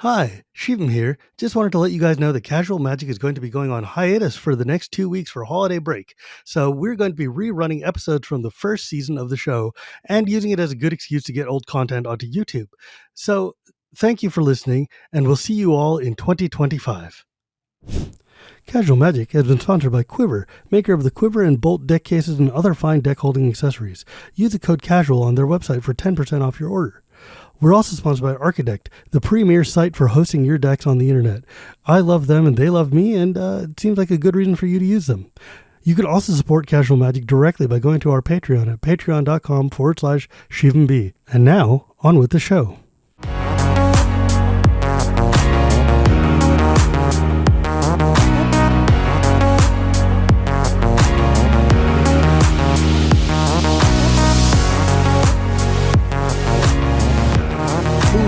Hi, Shivam here. Just wanted to let you guys know that Casual Magic is going to be going on hiatus for the next 2 weeks for holiday break. So we're going to be rerunning episodes from the first season of the show and using it as a good excuse to get old content onto YouTube. So thank you for listening, and we'll see you all in 2025. Casual Magic has been sponsored by Quiver, maker of the Quiver and Bolt deck cases and other fine deck holding accessories. Use the code CASUAL on their website for 10% off your order. We're also sponsored by Architect, the premier site for hosting your decks on the internet. I love them and they love me, and it seems like a good reason for you to use them. You can also support Casual Magic directly by going to our Patreon at patreon.com/ShivamB. And now, on with the show.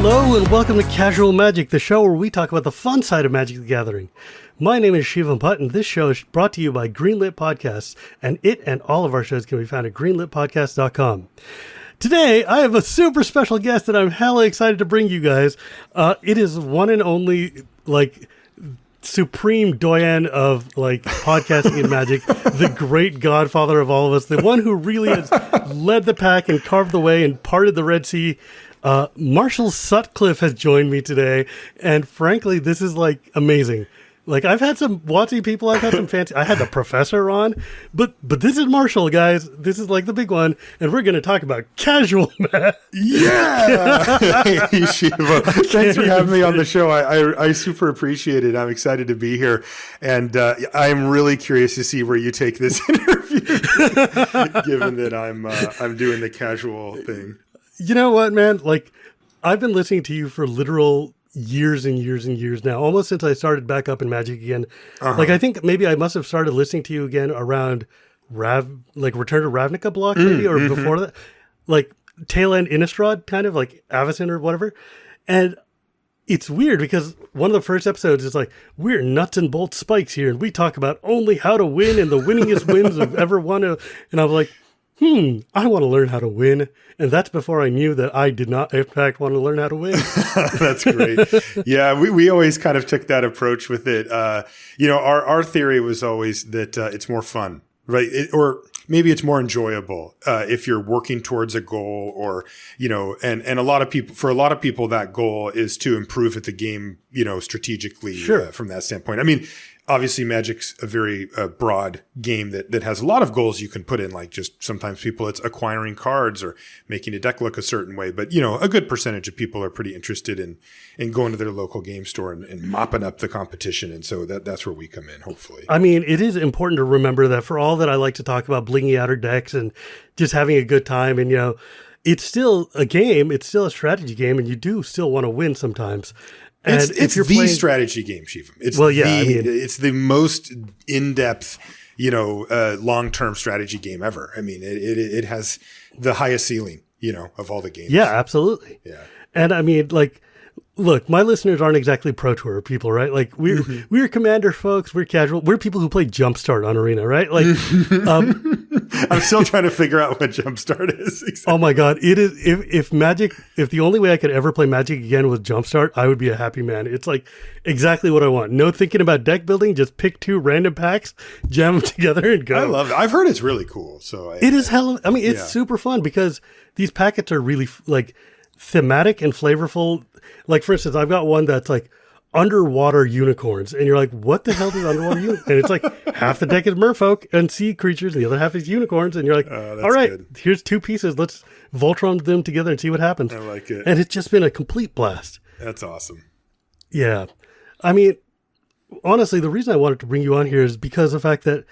Hello and welcome to Casual Magic, the show where we talk about the fun side of Magic the Gathering. My name is Shivam, Bhatt, and this show is brought to you by Greenlit Podcasts, and it and all of our shows can be found at greenlitpodcast.com. Today, I have a super special guest that I'm hella excited to bring you guys. It is one and only, supreme doyen of, podcasting and magic, the great godfather of all of us, the one who really has led the pack and carved the way and parted the Red Sea. Marshall Sutcliffe has joined me today, and frankly, this is amazing. I've had some WotC people, I've had some fancy, I had the professor on, but this is Marshall, guys. This is the big one, and we're going to talk about casual magic. Yeah! Hey, Shiva. Thanks for having me on the show. I super appreciate it. I'm excited to be here, and I'm really curious to see where you take this interview, given that I'm doing the casual thing. You know what, man? I've been listening to you for literal years and years and years now, almost since I started back up in Magic again. Uh-huh. I think maybe I must have started listening to you again around Return to Ravnica block, maybe, or before that. Tail end Innistrad, kind of, Avacyn or whatever. And it's weird because one of the first episodes is we're nuts and bolts spikes here, and we talk about only how to win and the winningest wins I've ever won. And I'm like, I want to learn how to win. And that's before I knew that I did not, in fact, want to learn how to win. That's great. Yeah, we always kind of took that approach with it. Our theory was always that it's more fun, right? Or maybe it's more enjoyable if you're working towards a goal, or, and a lot of people, for a lot of people, that goal is to improve at the game, strategically. Sure. From that standpoint. I mean, obviously, Magic's a very broad game that has a lot of goals you can put in, just sometimes people, it's acquiring cards or making a deck look a certain way. But, a good percentage of people are pretty interested in going to their local game store and mopping up the competition. And so that's where we come in, hopefully. I mean, it is important to remember that for all that I like to talk about blinging out our decks and just having a good time, and, it's still a game, it's still a strategy game, and you do still want to win sometimes. And it's the strategy game, Shivam. It's the most in-depth, long-term strategy game ever. I mean, it has the highest ceiling, of all the games. Yeah, absolutely. Yeah. And I mean, look, my listeners aren't exactly Pro Tour people, right? We're Commander folks, we're casual, we're people who play Jumpstart on Arena, right? I'm still trying to figure out what Jumpstart is. Exactly. Oh my God. It is, if the only way I could ever play Magic again was Jumpstart, I would be a happy man. It's exactly what I want. No thinking about deck building, just pick 2 random packs, jam them together and go. I love it. I've heard it's really cool. So it's super fun because these packets are really thematic and flavorful. For instance, I've got one that's underwater unicorns, and you're like, what the hell is underwater unicorn? And it's half the deck is merfolk and sea creatures, and the other half is unicorns, and you're like, all right, good. Here's 2 pieces, let's Voltron them together and see what happens. I like it. And it's just been a complete blast. That's awesome. Yeah. I mean, honestly, the reason I wanted to bring you on here is because of the fact that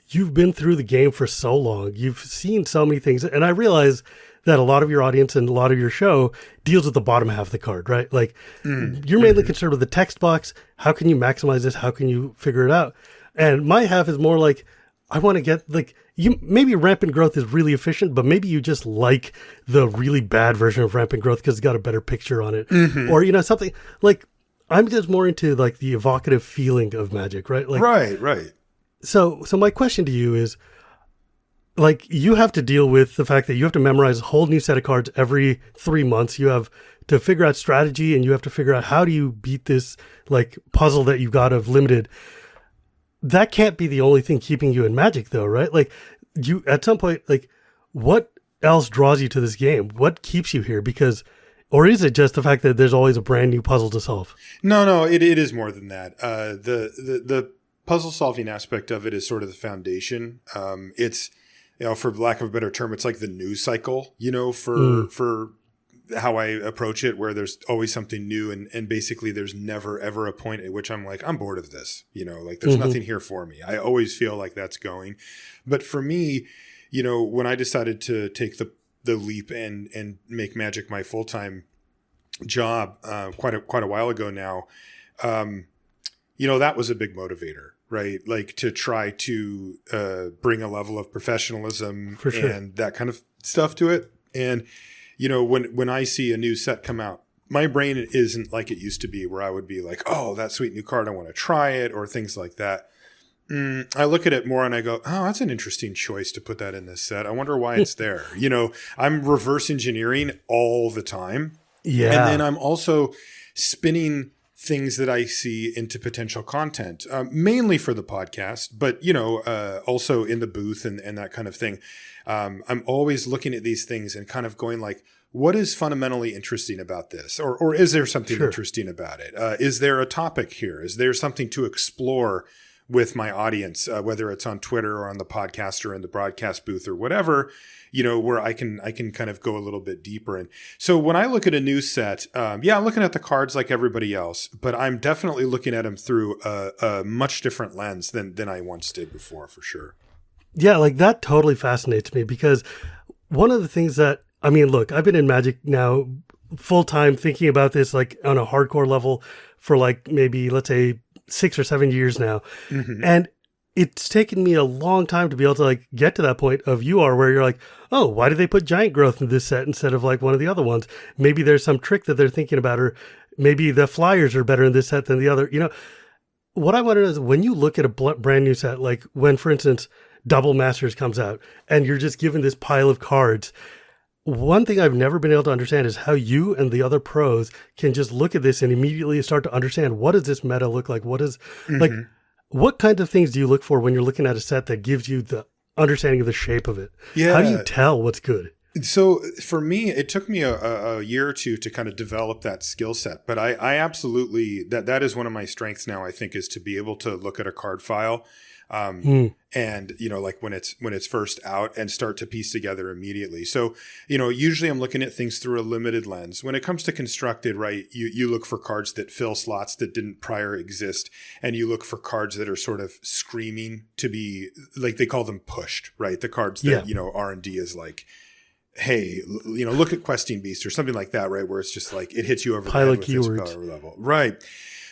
you've been through the game for so long. You've seen so many things, and I realize that a lot of your audience and a lot of your show deals with the bottom half of the card, right? You're mainly concerned with the text box. How can you maximize this? How can you figure it out? And my half is more I want to get you, maybe rampant growth is really efficient, but maybe you just like the really bad version of rampant growth because it's got a better picture on it. Or, something I'm just more into the evocative feeling of Magic, right? Right. So my question to you is, you have to deal with the fact that you have to memorize a whole new set of cards every 3 months. You have to figure out strategy, and you have to figure out how do you beat this like puzzle that you've got of limited. That can't be the only thing keeping you in Magic, though, right? Like, you at some point, like, what else draws you to this game? What keeps you here? Because, or is it just the fact that there's always a brand new puzzle to solve? No, it is more than that. The puzzle solving aspect of it is sort of the foundation. It's, for lack of a better term, it's like the news cycle, for how I approach it, where there's always something new, and basically there's never ever a point at which I'm like, I'm bored of this, like there's nothing here for me. I always feel like that's going. But for me, when I decided to take the leap and make Magic my full-time job quite a while ago now, that was a big motivator, right? Like to try to bring a level of professionalism For sure. and that kind of stuff to it. And when I see a new set come out, my brain isn't like it used to be, where I would be like, oh, that sweet new card, I want to try it, or things like that. I look at it more and I go, oh, that's an interesting choice to put that in this set. I wonder why it's there. I'm reverse engineering all the time. Yeah. And then I'm also spinning things that I see into potential content, mainly for the podcast, but, also in the booth and that kind of thing. I'm always looking at these things and kind of going like, what is fundamentally interesting about this? Or is there something interesting about it? Is there a topic here? Is there something to explore with my audience, whether it's on Twitter or on the podcast or in the broadcast booth or whatever, where I can kind of go a little bit deeper. And so when I look at a new set, I'm looking at the cards like everybody else, but I'm definitely looking at them through a much different lens than I once did before, for sure. Yeah, like that totally fascinates me, because one of the things that, look, I've been in Magic now full time thinking about this like on a hardcore level for like maybe, let's say, 6 or 7 years now. Mm-hmm. And it's taken me a long time to be able to like get to that point of where you're like, oh, why did they put giant growth in this set instead of like one of the other ones? Maybe there's some trick that they're thinking about, or maybe the flyers are better in this set than the other. What I wonder is, when you look at a brand new set, like when, for instance, Double Masters comes out and you're just given this pile of cards, one thing I've never been able to understand is how you and the other pros can just look at this and immediately start to understand, what does this meta look like? What is like, what kind of things do you look for when you're looking at a set that gives you the understanding of the shape of it? Yeah. How do you tell what's good? So for me, it took me a year or two to kind of develop that skill set, but I absolutely, that is one of my strengths now, I think, is to be able to look at a card file and, like when it's first out, and start to piece together immediately. So, usually I'm looking at things through a limited lens. When it comes to constructed, right, you look for cards that fill slots that didn't prior exist. And you look for cards that are sort of screaming to be, like, they call them pushed, right? The cards that, R&D is like, hey, look at Questing Beast or something like that, right? Where it's just like, it hits you over the head with its power level. Right.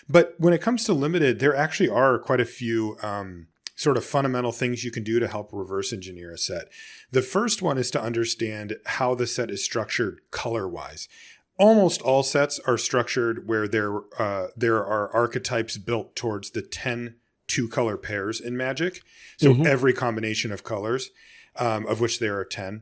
But when it comes to limited, there actually are quite a few, sort of fundamental things you can do to help reverse engineer a set. The first one is to understand how the set is structured color-wise. Almost all sets are structured where there are archetypes built towards the 10 two-color pairs in Magic. So every combination of colors, of which there are 10.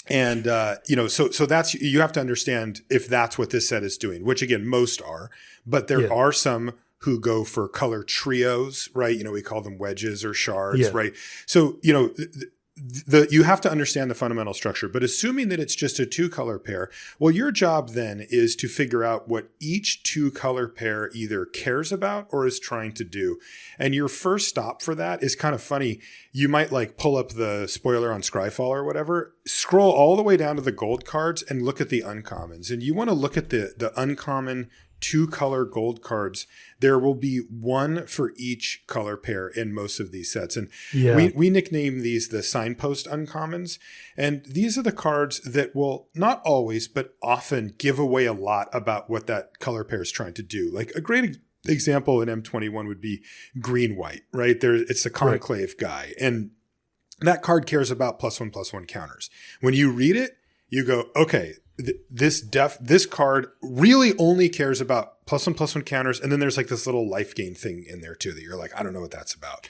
And, so that's, you have to understand if that's what this set is doing, which again, most are, but there are some who go for color trios, right? We call them wedges or shards, right? So, you have to understand the fundamental structure, but assuming that it's just a 2-color pair, well, your job then is to figure out what each 2-color pair either cares about or is trying to do. And your first stop for that is kind of funny. You might like pull up the spoiler on Scryfall or whatever, scroll all the way down to the gold cards and look at the uncommons. And you want to look at the uncommon 2-color gold cards. There will be one for each color pair in most of these sets. And we nickname these the signpost uncommons. And these are the cards that will not always, but often give away a lot about what that color pair is trying to do. Like a great example in M21 would be green-white, right? It's the conclave guy. And that card cares about +1/+1 counters. When you read it, you go, okay, this card really only cares about +1/+1 counters, and then there's like this little life gain thing in there too that you're like, I don't know what that's about.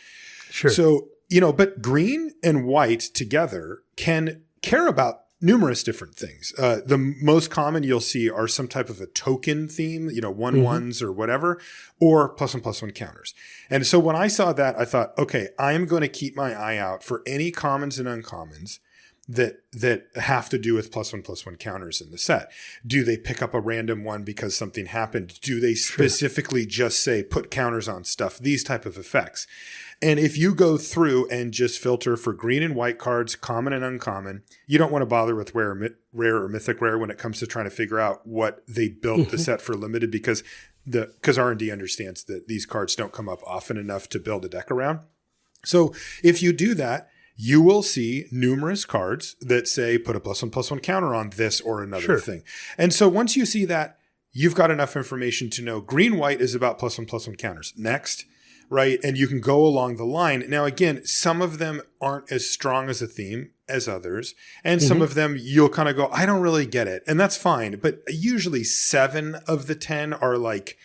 Sure. So, but green and white together can care about numerous different things. The most common you'll see are some type of a token theme, ones or whatever, or +1/+1 counters. And so when I saw that, I thought, okay, I am going to keep my eye out for any commons and uncommons that have to do with +1/+1 counters in the set. Do they pick up a random one because something happened? Do they specifically just say put counters on stuff? These type of effects. And if you go through and just filter for green and white cards, common and uncommon, you don't want to bother with rare or mythic rare when it comes to trying to figure out what they built the set for limited, because R&D understands that these cards don't come up often enough to build a deck around. So if you do that, you will see numerous cards that say put a +1/+1 counter on this or another thing. And so once you see that, you've got enough information to know green-white is about +1/+1 counters. Next, right? And you can go along the line. Now, again, some of them aren't as strong as a theme as others. And some of them you'll kind of go, I don't really get it. And that's fine. But usually 7 of the 10 are like,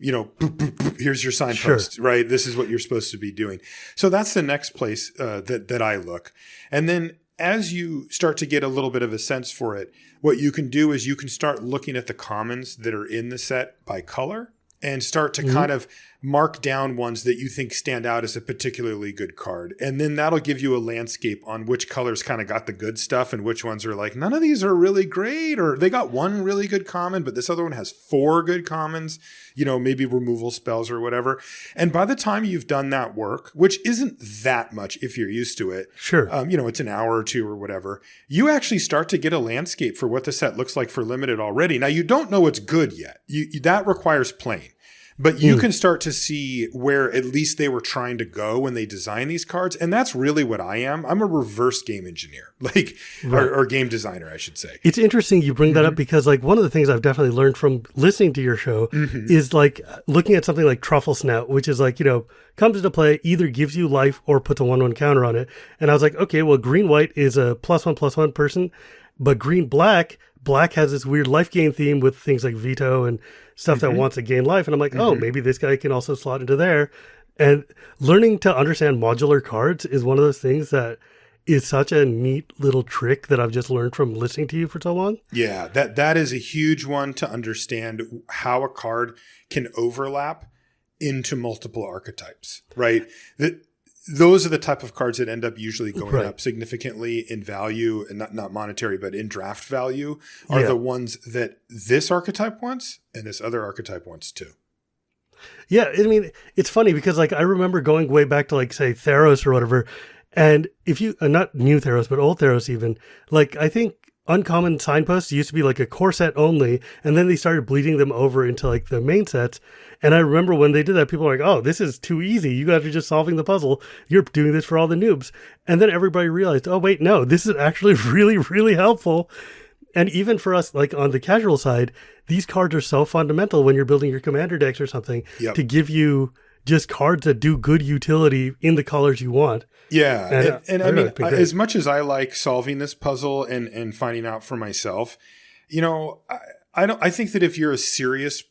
boop, boop, boop, here's your signpost, right? This is what you're supposed to be doing. So that's the next place that I look. And then as you start to get a little bit of a sense for it, what you can do is you can start looking at the commons that are in the set by color and start to kind of mark down ones that you think stand out as a particularly good card. And then that'll give you a landscape on which colors kind of got the good stuff and which ones are like, none of these are really great, or they got one really good common, but this other one has 4 good commons, maybe removal spells or whatever. And by the time you've done that work, which isn't that much if you're used to it, it's an hour or 2 or whatever, you actually start to get a landscape for what the set looks like for limited already. Now, you don't know it's good yet. That requires playing. But you can start to see where at least they were trying to go when they design these cards. And that's really what I am. I'm a reverse game engineer, or game designer, I should say. It's interesting you bring that up because one of the things I've definitely learned from listening to your show is looking at something like Truffle Snout, which is comes into play, either gives you life or puts a 1/1 counter on it. And I was like, okay, well, green-white is a +1/+1 person, but green-black has this weird life gain theme with things like veto and stuff that wants to gain life. And I'm like, oh, maybe this guy can also slot into there. And learning to understand modular cards is one of those things that is such a neat little trick that I've just learned from listening to you for so long. Yeah, that is a huge one to understand how a card can overlap into multiple archetypes, right? Those are the type of cards that end up usually going up significantly in value, and not monetary, but in draft value, are the ones that this archetype wants and this other archetype wants too. Yeah, I mean, it's funny because I remember going way back to say Theros or whatever, and if you, not new Theros, but old Theros even, I think uncommon signposts used to be a core set only, and then they started bleeding them over into the main sets. And I remember when they did that, people were like, oh, this is too easy. You guys are just solving the puzzle. You're doing this for all the noobs. And then everybody realized, oh, wait, no, this is actually really, really helpful. And even for us, on the casual side, these cards are so fundamental when you're building your commander decks or something to give you just cards that do good utility in the colors you want. Yeah. And I mean, as much as I like solving this puzzle and finding out for myself, I think that if you're a serious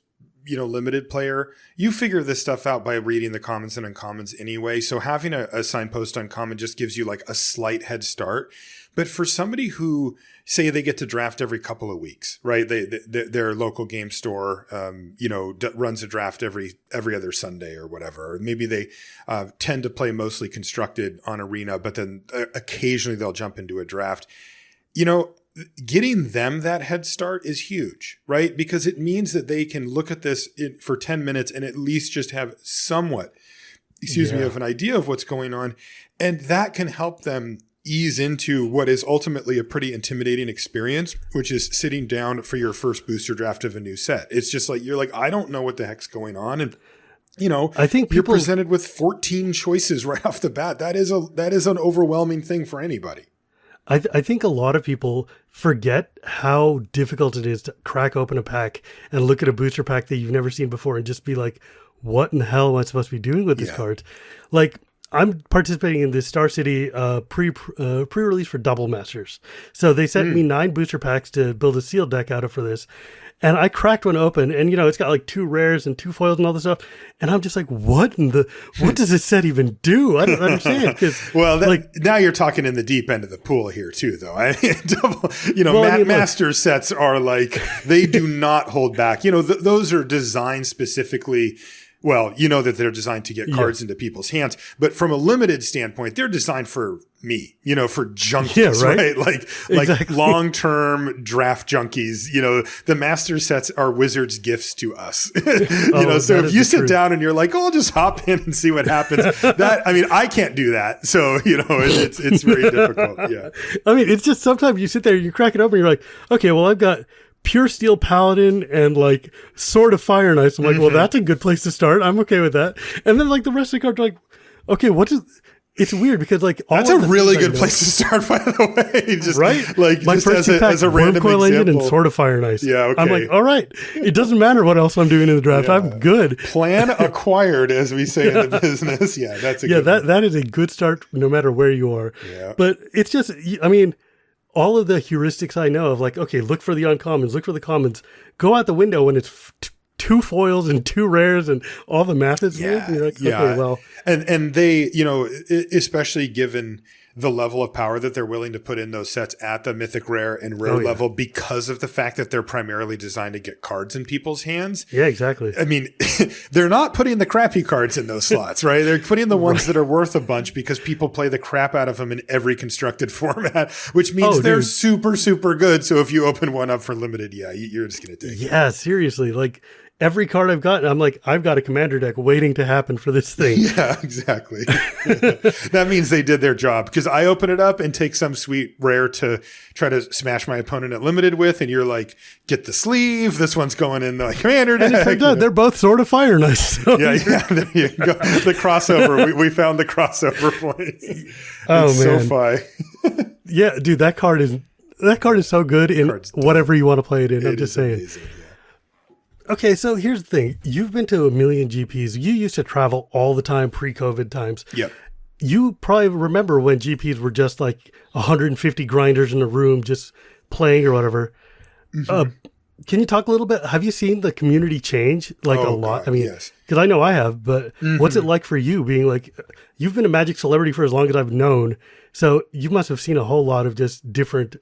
limited player, you figure this stuff out by reading the commons and uncommons anyway. So having a signpost uncommon just gives you a slight head start. But for somebody who say they get to draft every couple of weeks, right? Their local game store, runs a draft every other Sunday or whatever. Or maybe they tend to play mostly constructed on Arena, but then occasionally they'll jump into a draft. Getting them that head start is huge, right? Because it means that they can look at this for 10 minutes and at least just have somewhat, of an idea of what's going on. And that can help them ease into what is ultimately a pretty intimidating experience, which is sitting down for your first booster draft of a new set. It's just you're I don't know what the heck's going on. And I think you're presented with 14 choices right off the bat. That is an overwhelming thing for anybody. I think a lot of people forget how difficult it is to crack open a pack and look at a booster pack that you've never seen before and just be like, what in the hell am I supposed to be doing with these cards? I'm participating in this Star City pre-release for Double Masters. So they sent me 9 booster packs to build a sealed deck out of for this. And I cracked one open, and it's got like 2 rares and 2 foils and all this stuff. And I'm just like, what does this set even do? I don't understand. Well, now you're talking in the deep end of the pool here too, though. I mean, master sets are like, they do not hold back. Those are designed specifically. Well, that they're designed to get cards into people's hands, but from a limited standpoint, they're designed for me, for junkies, right? Like exactly. Long-term draft junkies. The master sets are wizards' gifts to us. So if you sit down and you're like, "Oh, I'll just hop in and see what happens," I can't do that. So it's very difficult. Yeah, I mean, it's just sometimes you sit there, you crack it open, and you're like, "Okay, well, I've got Pure Steel Paladin and like Sword of Fire and Ice." I'm like, well, that's a good place to start. I'm okay with that. And then like the rest of the cards are like, okay, it's weird because like that's a really good place to start, by the way. Just, right? Like my just first as a random example, engine and Sword of Fire and Ice. Yeah, okay. I'm like, all right, it doesn't matter what else I'm doing in the draft. I'm good. Plan acquired, as we say in the business. Yeah, that's a good one. That is a good start no matter where you are. Yeah. But it's just, I mean, all of the heuristics I know of, like, okay, look for the uncommons, look for the commons, go out the window when it's 2 foils and 2 rares and all the math is yeah, and you're like, yeah. okay, well. And they, especially given the level of power that they're willing to put in those sets at the mythic rare and rare level, because of the fact that they're primarily designed to get cards in people's hands. Yeah, exactly. I mean, they're not putting the crappy cards in those slots, right? They're putting the ones that are worth a bunch because people play the crap out of them in every constructed format, which means they're super, super good. So if you open one up for limited, you're just going to take it. Yeah, seriously. Like, every card I've gotten, I'm like, I've got a commander deck waiting to happen for this thing. Yeah, exactly. That means they did their job, because I open it up and take some sweet rare to try to smash my opponent at limited with, and you're like, get the sleeve. This one's going in the commander deck. And it turns out they're both Sword of Fire and Ice. So yeah, there you go. The crossover. We found the crossover point. Oh, it's man. SoFi. Yeah, dude, that card is so good in whatever you want to play it in. I'm just saying. Amazing. Okay, so here's the thing. You've been to a million GPs. You used to travel all the time pre-COVID times. Yep. You probably remember when GPs were just like 150 grinders in a room just playing or whatever. Mm-hmm. Can you talk a little bit? Have you seen the community change a lot? God, I mean, because I know I have, but what's it like for you being like, you've been a Magic celebrity for as long as I've known. So you must have seen a whole lot of just different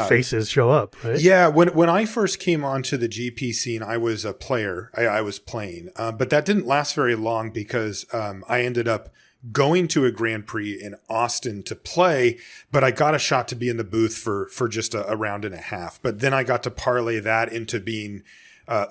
faces show up, right? Yeah, when I first came onto the GP scene, I was a player. I was playing, but that didn't last very long because I ended up going to a Grand Prix in Austin to play, but I got a shot to be in the booth for just a round and a half. But then I got to parlay that into being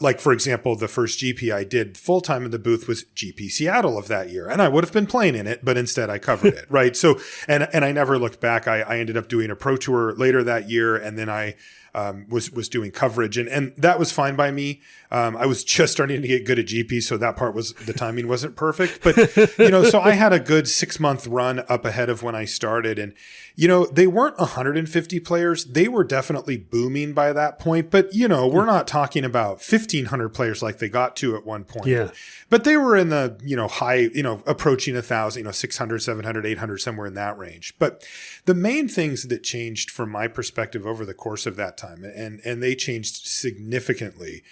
like, for example, the first GP I did full time in the booth was GP Seattle of that year. And I would have been playing in it, but instead I covered it. Right. So, and I never looked back. I ended up doing a pro tour later that year. And then I was doing coverage, and that was fine by me. I was just starting to get good at GP, so that part the timing wasn't perfect. But, so I had a good 6-month run up ahead of when I started, and, they weren't 150 players. They were definitely booming by that point, but, we're not talking about 1,500 players like they got to at one point. Yeah. But they were in the, high, approaching 1,000, 600, 700, 800, somewhere in that range. But the main things that changed from my perspective over the course of that time, and they changed significantly.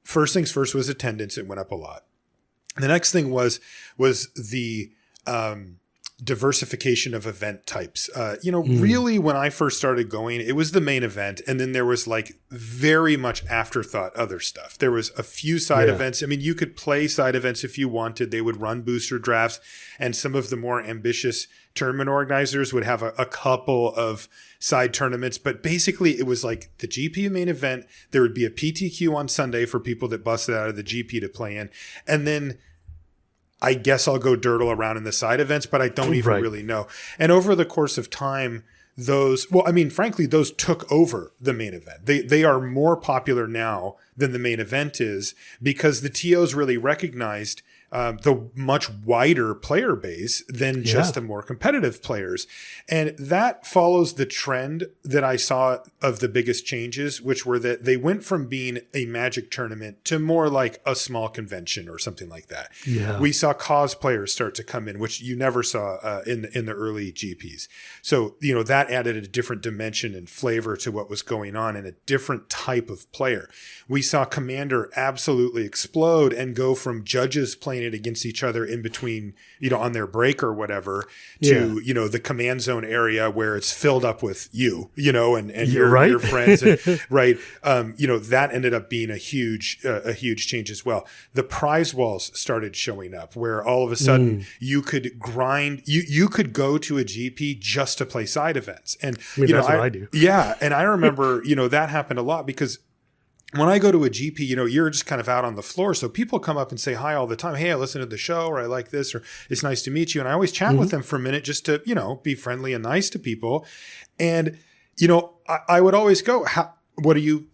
First things first was attendance. It went up a lot. The next thing was the diversification of event types. Really when I first started going, it was the main event. And then there was like very much afterthought other stuff. There was a few side events. I mean, you could play side events if you wanted. They would run booster drafts, and some of the more ambitious tournament organizers would have a couple of side tournaments. But basically it was like the GP main event. There would be a PTQ on Sunday for people that busted out of the GP to play in. And then I guess I'll go dirtle around in the side events, but I don't even really know. And over the course of time, frankly, those took over the main event. They are more popular now than the main event is, because the TOs really recognized the much wider player base than just the more competitive players. And that follows the trend that I saw of the biggest changes, which were that they went from being a Magic tournament to more like a small convention or something like that. Yeah. We saw cosplayers start to come in, which you never saw in the early GPs. So, that added a different dimension and flavor to what was going on and a different type of player. We saw Commander absolutely explode and go from judges playing it against each other in between, on their break or whatever to, the command zone area where it's filled up with and your friends. And, right. That ended up being a huge change as well. The prize walls started showing up where all of a sudden you could grind, you could go to a GP just to play side events. And, that's what I do. Yeah. And I remember, that happened a lot because when I go to a GP, you're just kind of out on the floor. So people come up and say hi all the time. Hey, I listen to the show, or I like this, or it's nice to meet you. And I always chat with them for a minute just to, be friendly and nice to people. And, I would always go, what are you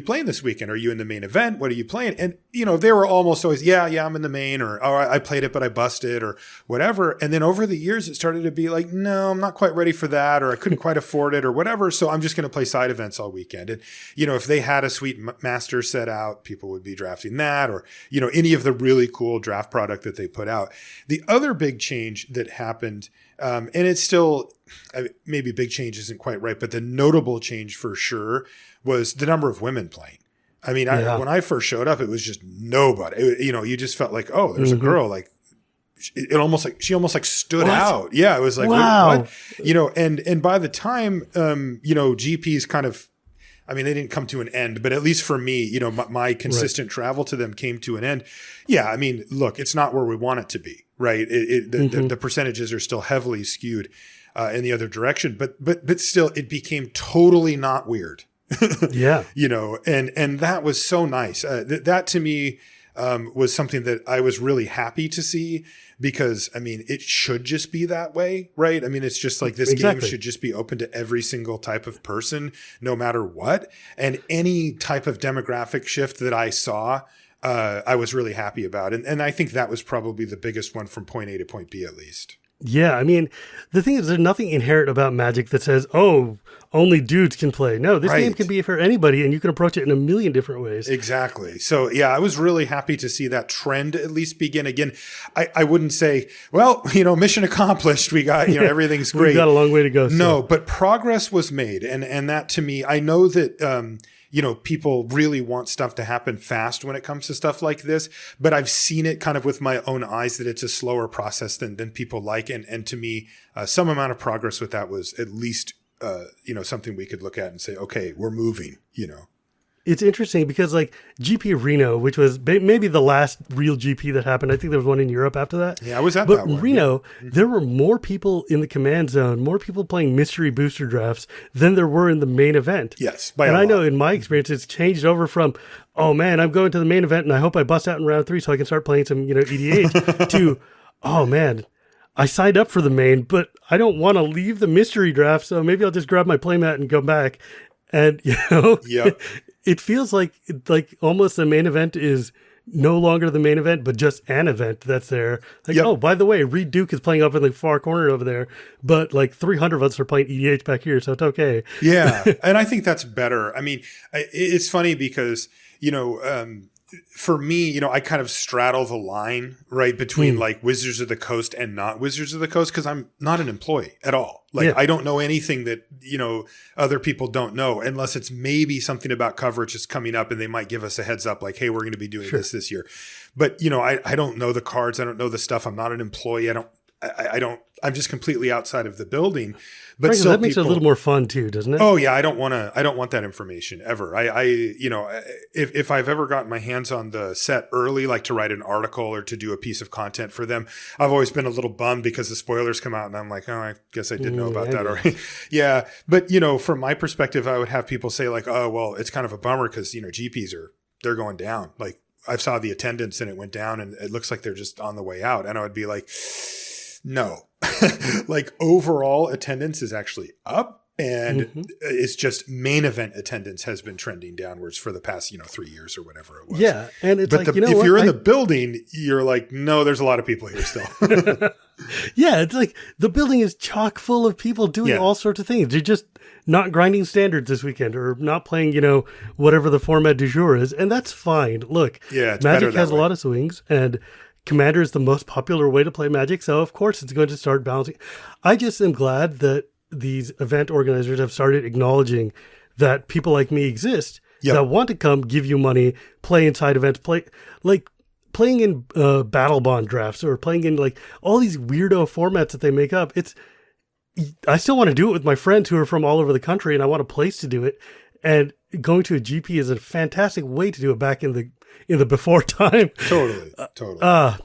playing this weekend? Are you in the main event? What are you playing? And, they were almost always, yeah, I'm in the main, or, oh, I played it, but I busted, or whatever. And then over the years, it started to be like, no, I'm not quite ready for that, or I couldn't quite afford it, or whatever. So I'm just going to play side events all weekend. And, if they had a sweet master set out, people would be drafting that, or, any of the really cool draft product that they put out. The other big change that happened, and it's still, maybe big change isn't quite right, but the notable change for sure was the number of women playing. I mean, when I first showed up, it was just nobody. You just felt like, oh, there's a girl. Like she almost stood out. Yeah, it was like, wow. what? And by the time, GPs kind of, I mean, they didn't come to an end, but at least for me, my consistent travel to them came to an end. Yeah, I mean, look, it's not where we want it to be, right? The percentages are still heavily skewed in the other direction, but still, it became totally not weird. Yeah. And that was so nice. That to me was something that I was really happy to see because, I mean, it should just be that way, right? I mean, it's just like this game should just be open to every single type of person, no matter what. And any type of demographic shift that I saw, I was really happy about. And I think that was probably the biggest one from point A to point B, at least. Yeah, I mean, the thing is, there's nothing inherent about Magic that says, oh, only dudes can play. No, this game can be for anybody, and you can approach it in a million different ways. Exactly. So, yeah, I was really happy to see that trend at least begin again. I wouldn't say, well, mission accomplished. We got, everything's great. We've got a long way to go. No, but progress was made. And that to me, I know that, people really want stuff to happen fast when it comes to stuff like this, but I've seen it kind of with my own eyes that it's a slower process than people like. And to me, some amount of progress with that was at least, something we could look at and say, okay, we're moving, It's interesting because like GP Reno, which was maybe the last real GP that happened. I think there was one in Europe after that. Yeah, I was at that one. But Reno, there were more people in the command zone, more people playing mystery booster drafts than there were in the main event. Yes. And I know in my experience, it's changed over from, oh man, I'm going to the main event and I hope I bust out in round 3 so I can start playing some, EDH to, oh man, I signed up for the main, but I don't want to leave the mystery draft. So maybe I'll just grab my playmat and come back. And, Yep. It feels like almost the main event is no longer the main event, but just an event that's there. Like, oh, by the way, Reed Duke is playing up in the far corner over there, but like 300 of us are playing EDH back here, so it's okay. Yeah, and I think that's better. I mean, it's funny because, for me, I kind of straddle the line, right, between like Wizards of the Coast and not Wizards of the Coast because I'm not an employee at all. Like, I don't know anything that, other people don't know unless it's maybe something about coverage that's coming up and they might give us a heads up like, hey, we're going to be doing this year. But, I don't know the cards. I don't know the stuff. I'm not an employee. I'm just completely outside of the building. But Frankly, that makes it a little more fun too, doesn't it? Oh yeah. I don't want that information ever. If I've ever gotten my hands on the set early, like to write an article or to do a piece of content for them, I've always been a little bummed because the spoilers come out and I'm like, oh, I guess I didn't know about that already. Yeah. But, from my perspective, I would have people say like, oh, well, it's kind of a bummer because, GPs they're going down. Like I saw the attendance and it went down and it looks like they're just on the way out. And I would be like, no, like overall attendance is actually up. And Hmm. it's just main event attendance has been trending downwards for the past, 3 years or whatever it was. Yeah, and it's But like, you know if what? you're in the building, you're like, no, there's a lot of people here still. Yeah, it's like the building is chock full of people doing Yeah. all sorts of things. They're just not grinding standards this weekend or not playing, whatever the format du jour is. And that's fine. Look, Yeah, it's better Magic that has a way. lot of swings and Commander is the most popular way to play Magic. So, of course, it's going to start balancing. I just am glad that these event organizers have started acknowledging that people like me exist Yep. that want to come give you money, play inside events, playing in battle bond drafts or playing in like all these weirdo formats that they make up. I still want to do it with my friends who are from all over the country and I want a place to do it. And going to a GP is a fantastic way to do it back in the before time. Totally. I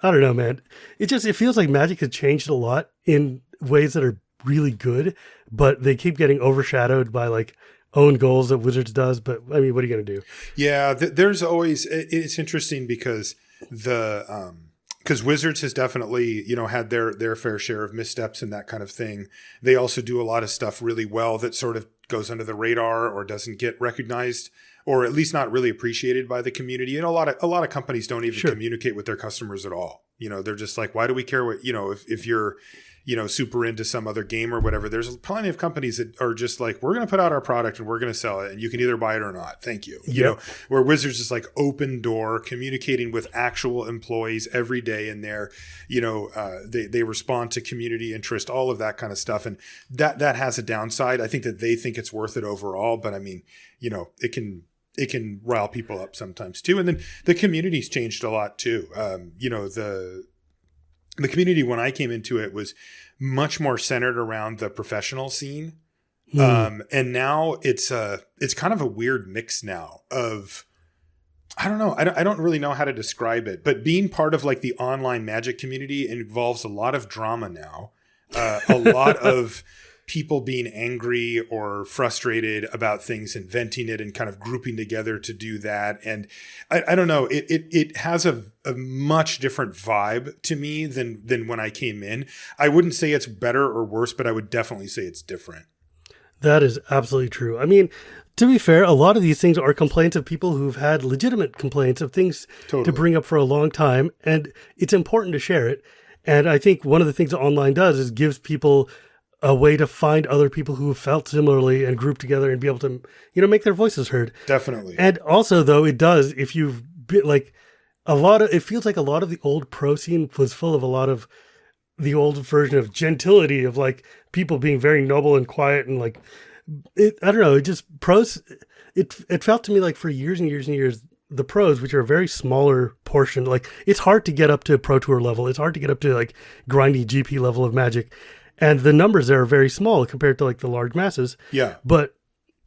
don't know, man. It feels like Magic has changed a lot in ways that are really good, but they keep getting overshadowed by like own goals that Wizards does. But I mean, what are you going to do? Yeah, there's always, it's interesting because because Wizards has definitely, had their fair share of missteps and that kind of thing. They also do a lot of stuff really well that sort of goes under the radar or doesn't get recognized or at least not really appreciated by the community. And a lot of companies don't even communicate with their customers at all. They're just like, why do we care what, if you're, super into some other game or whatever. There's plenty of companies that are just like, we're going to put out our product and we're going to sell it and you can either buy it or not. Thank you. Where Wizards is like open door, communicating with actual employees every day in there. They respond to community interest, all of that kind of stuff. And that has a downside. I think that they think it's worth it overall, but I mean, it can rile people up sometimes too. And then the community's changed a lot too. The community when I came into it was much more centered around the professional scene. And now it's kind of a weird mix now of, I don't know. I don't really know how to describe it, but being part of like the online Magic community involves a lot of drama now. A lot of people being angry or frustrated about things and venting it and kind of grouping together to do that. And I don't know, it has a much different vibe to me than when I came in. I wouldn't say it's better or worse, but I would definitely say it's different. That is absolutely true. I mean, to be fair, a lot of these things are complaints of people who've had legitimate complaints of things to bring up for a long time. And it's important to share it. And I think one of the things that online does is gives people a way to find other people who have felt similarly and group together and be able to, make their voices heard. Definitely. And also, though, it does, if you've been like it feels like a lot of the old pro scene was full of a lot of the old version of gentility of like people being very noble and quiet and like, I don't know, it just pros, it felt to me like for years and years and years, the pros, which are a very smaller portion, like it's hard to get up to Pro Tour level. It's hard to get up to like grindy GP level of Magic. And the numbers there are very small compared to like the large masses. Yeah. But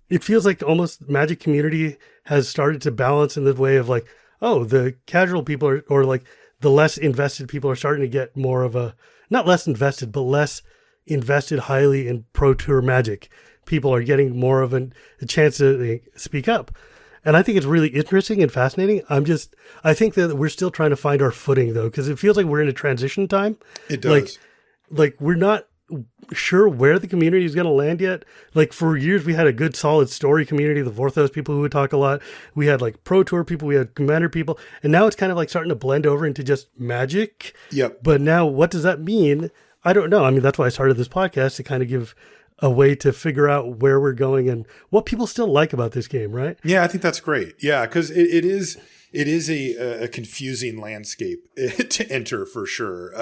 it feels like almost Magic community has started to balance in the way of like, oh, the casual people or like the less invested people are starting to get more of a, not less invested, but less invested highly in Pro Tour Magic. People are getting more of a chance to speak up. And I think it's really interesting and fascinating. I think that we're still trying to find our footing though, because it feels like we're in a transition time. It does. Like we're not sure where the community is going to land yet. Like for years, we had a good solid story community, the Vorthos people who would talk a lot. We had like Pro Tour people, we had Commander people, and now it's kind of like starting to blend over into just Magic. Yep. But now what does that mean? I don't know. I mean, that's why I started this podcast to kind of give a way to figure out where we're going and what people still like about this game, right? Yeah, I think that's great. Yeah, because it is a confusing landscape to enter for sure.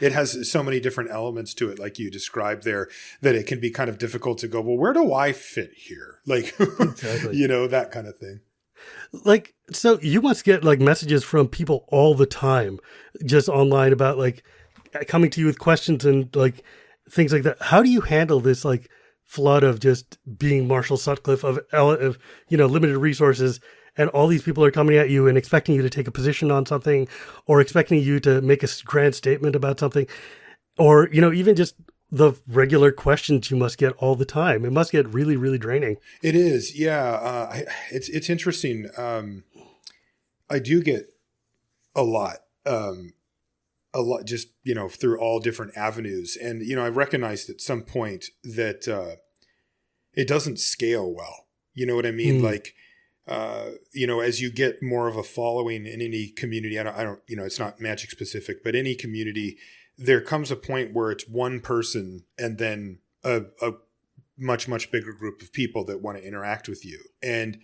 It has so many different elements to it, like you described there, that it can be kind of difficult to go, well, where do I fit here? Like, exactly. That kind of thing. Like, so you must get like messages from people all the time, just online about like coming to you with questions and like things like that. How do you handle this like flood of just being Marshall Sutcliffe of limited resources, and all these people are coming at you and expecting you to take a position on something or expecting you to make a grand statement about something, or, even just the regular questions you must get all the time? It must get really, really draining. It is. Yeah. It's interesting. I do get a lot just, through all different avenues. And, I recognized at some point that, it doesn't scale well. You know what I mean? Like, as you get more of a following in any community, I don't, it's not magic specific, but any community, there comes a point where it's one person and then a much, much bigger group of people that want to interact with you. And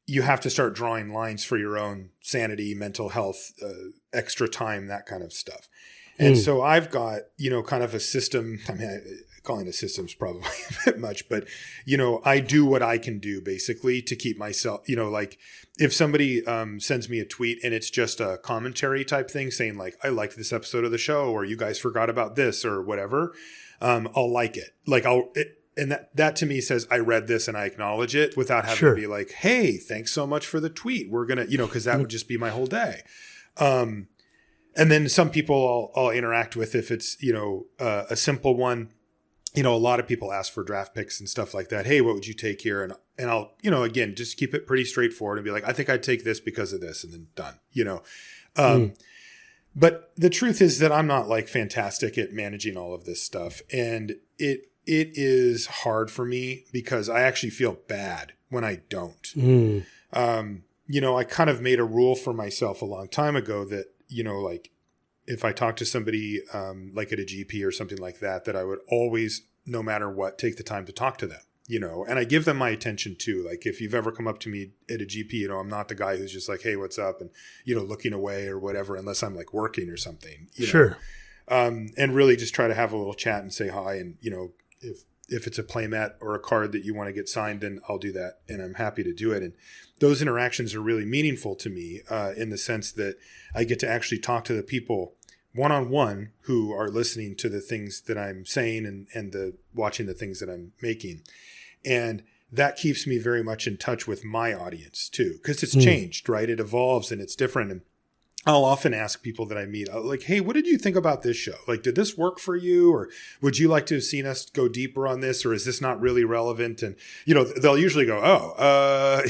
you have to start drawing lines for your own sanity, mental health, extra time, that kind of stuff. And so I've got, kind of a system. I mean, calling it a system's probably a bit much, but, I do what I can do basically to keep myself, like if somebody sends me a tweet and it's just a commentary type thing saying like, I liked this episode of the show, or you guys forgot about this or whatever, I'll like it. Like and that to me says I read this and I acknowledge it without having to be like, hey, thanks so much for the tweet. We're going to, because that would just be my whole day. And then some people I'll interact with if it's, a simple one. A lot of people ask for draft picks and stuff like that. Hey, what would you take here? And I'll, again, just keep it pretty straightforward and be like, I think I'd take this because of this, and then done, But the truth is that I'm not like fantastic at managing all of this stuff. And it is hard for me because I actually feel bad when I don't. I kind of made a rule for myself a long time ago that, like if I talk to somebody like at a GP or something like that, that I would always, no matter what, take the time to talk to them, and I give them my attention too. Like if you've ever come up to me at a GP, I'm not the guy who's just like, hey, what's up? And, looking away or whatever, unless I'm like working or something, Sure. And really just try to have a little chat and say hi. And, if it's a playmat or a card that you want to get signed, then I'll do that. And I'm happy to do it. And those interactions are really meaningful to me in the sense that I get to actually talk to the people one-on-one who are listening to the things that I'm saying and watching the things that I'm making. And that keeps me very much in touch with my audience too, because it's changed, right? It evolves and it's different. And I'll often ask people that I meet, like, hey, what did you think about this show? Like, did this work for you? Or would you like to have seen us go deeper on this? Or is this not really relevant? And, they'll usually go,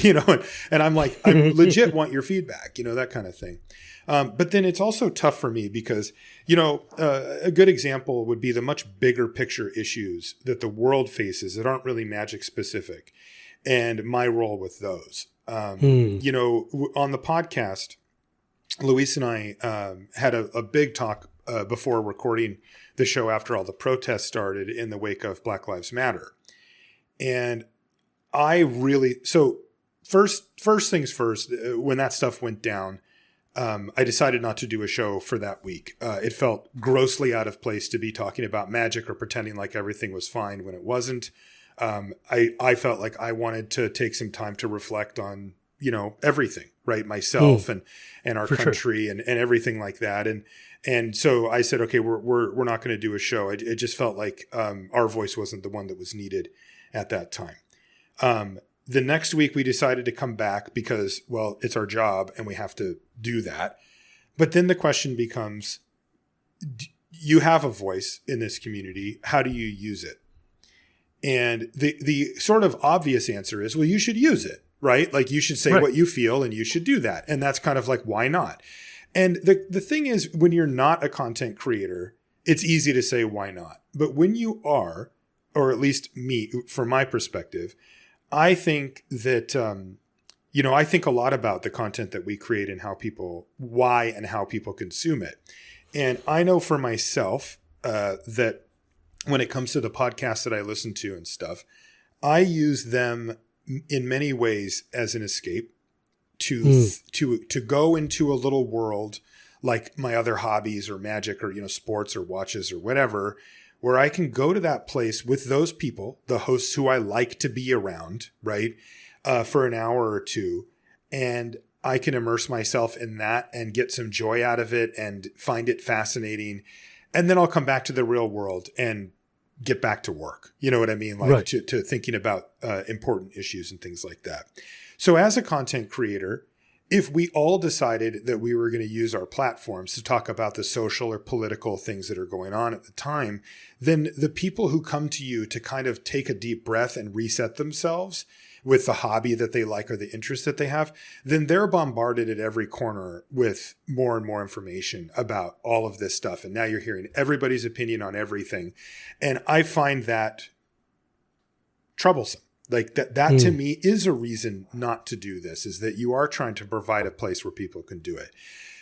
and I'm like, I legit want your feedback, that kind of thing. But then it's also tough for me because, a good example would be the much bigger picture issues that the world faces that aren't really magic specific and my role with those. On the podcast, Luis and I had a big talk before recording the show after all the protests started in the wake of Black Lives Matter. And so first things first, when that stuff went down, I decided not to do a show for that week. It felt grossly out of place to be talking about magic or pretending like everything was fine when it wasn't. I felt like I wanted to take some time to reflect on, everything, right? Myself and our country and everything like that. And so I said, okay, we're not going to do a show. It just felt like our voice wasn't the one that was needed at that time. The next week we decided to come back because, well, it's our job and we have to do that. But then the question becomes, you have a voice in this community. How do you use it? And the sort of obvious answer is, well, you should use it, right? Like you should say what you feel and you should do that. And that's kind of like, why not? And the thing is, when you're not a content creator, it's easy to say, why not? But when you are, or at least me, from my perspective, I think that, I think a lot about the content that we create and why and how people consume it. And I know for myself that when it comes to the podcasts that I listen to and stuff, I use them in many ways as an escape to go into a little world like my other hobbies or magic or, sports or watches or whatever, where I can go to that place with those people, the hosts who I like to be around, right, for an hour or two. And I can immerse myself in that and get some joy out of it and find it fascinating. And then I'll come back to the real world and get back to work. You know what I mean? Like to thinking about important issues and things like that. So as a content creator, if we all decided that we were going to use our platforms to talk about the social or political things that are going on at the time, then the people who come to you to kind of take a deep breath and reset themselves with the hobby that they like or the interest that they have, then they're bombarded at every corner with more and more information about all of this stuff. And now you're hearing everybody's opinion on everything. And I find that troublesome. Like that to me is a reason not to do this, is that you are trying to provide a place where people can do it.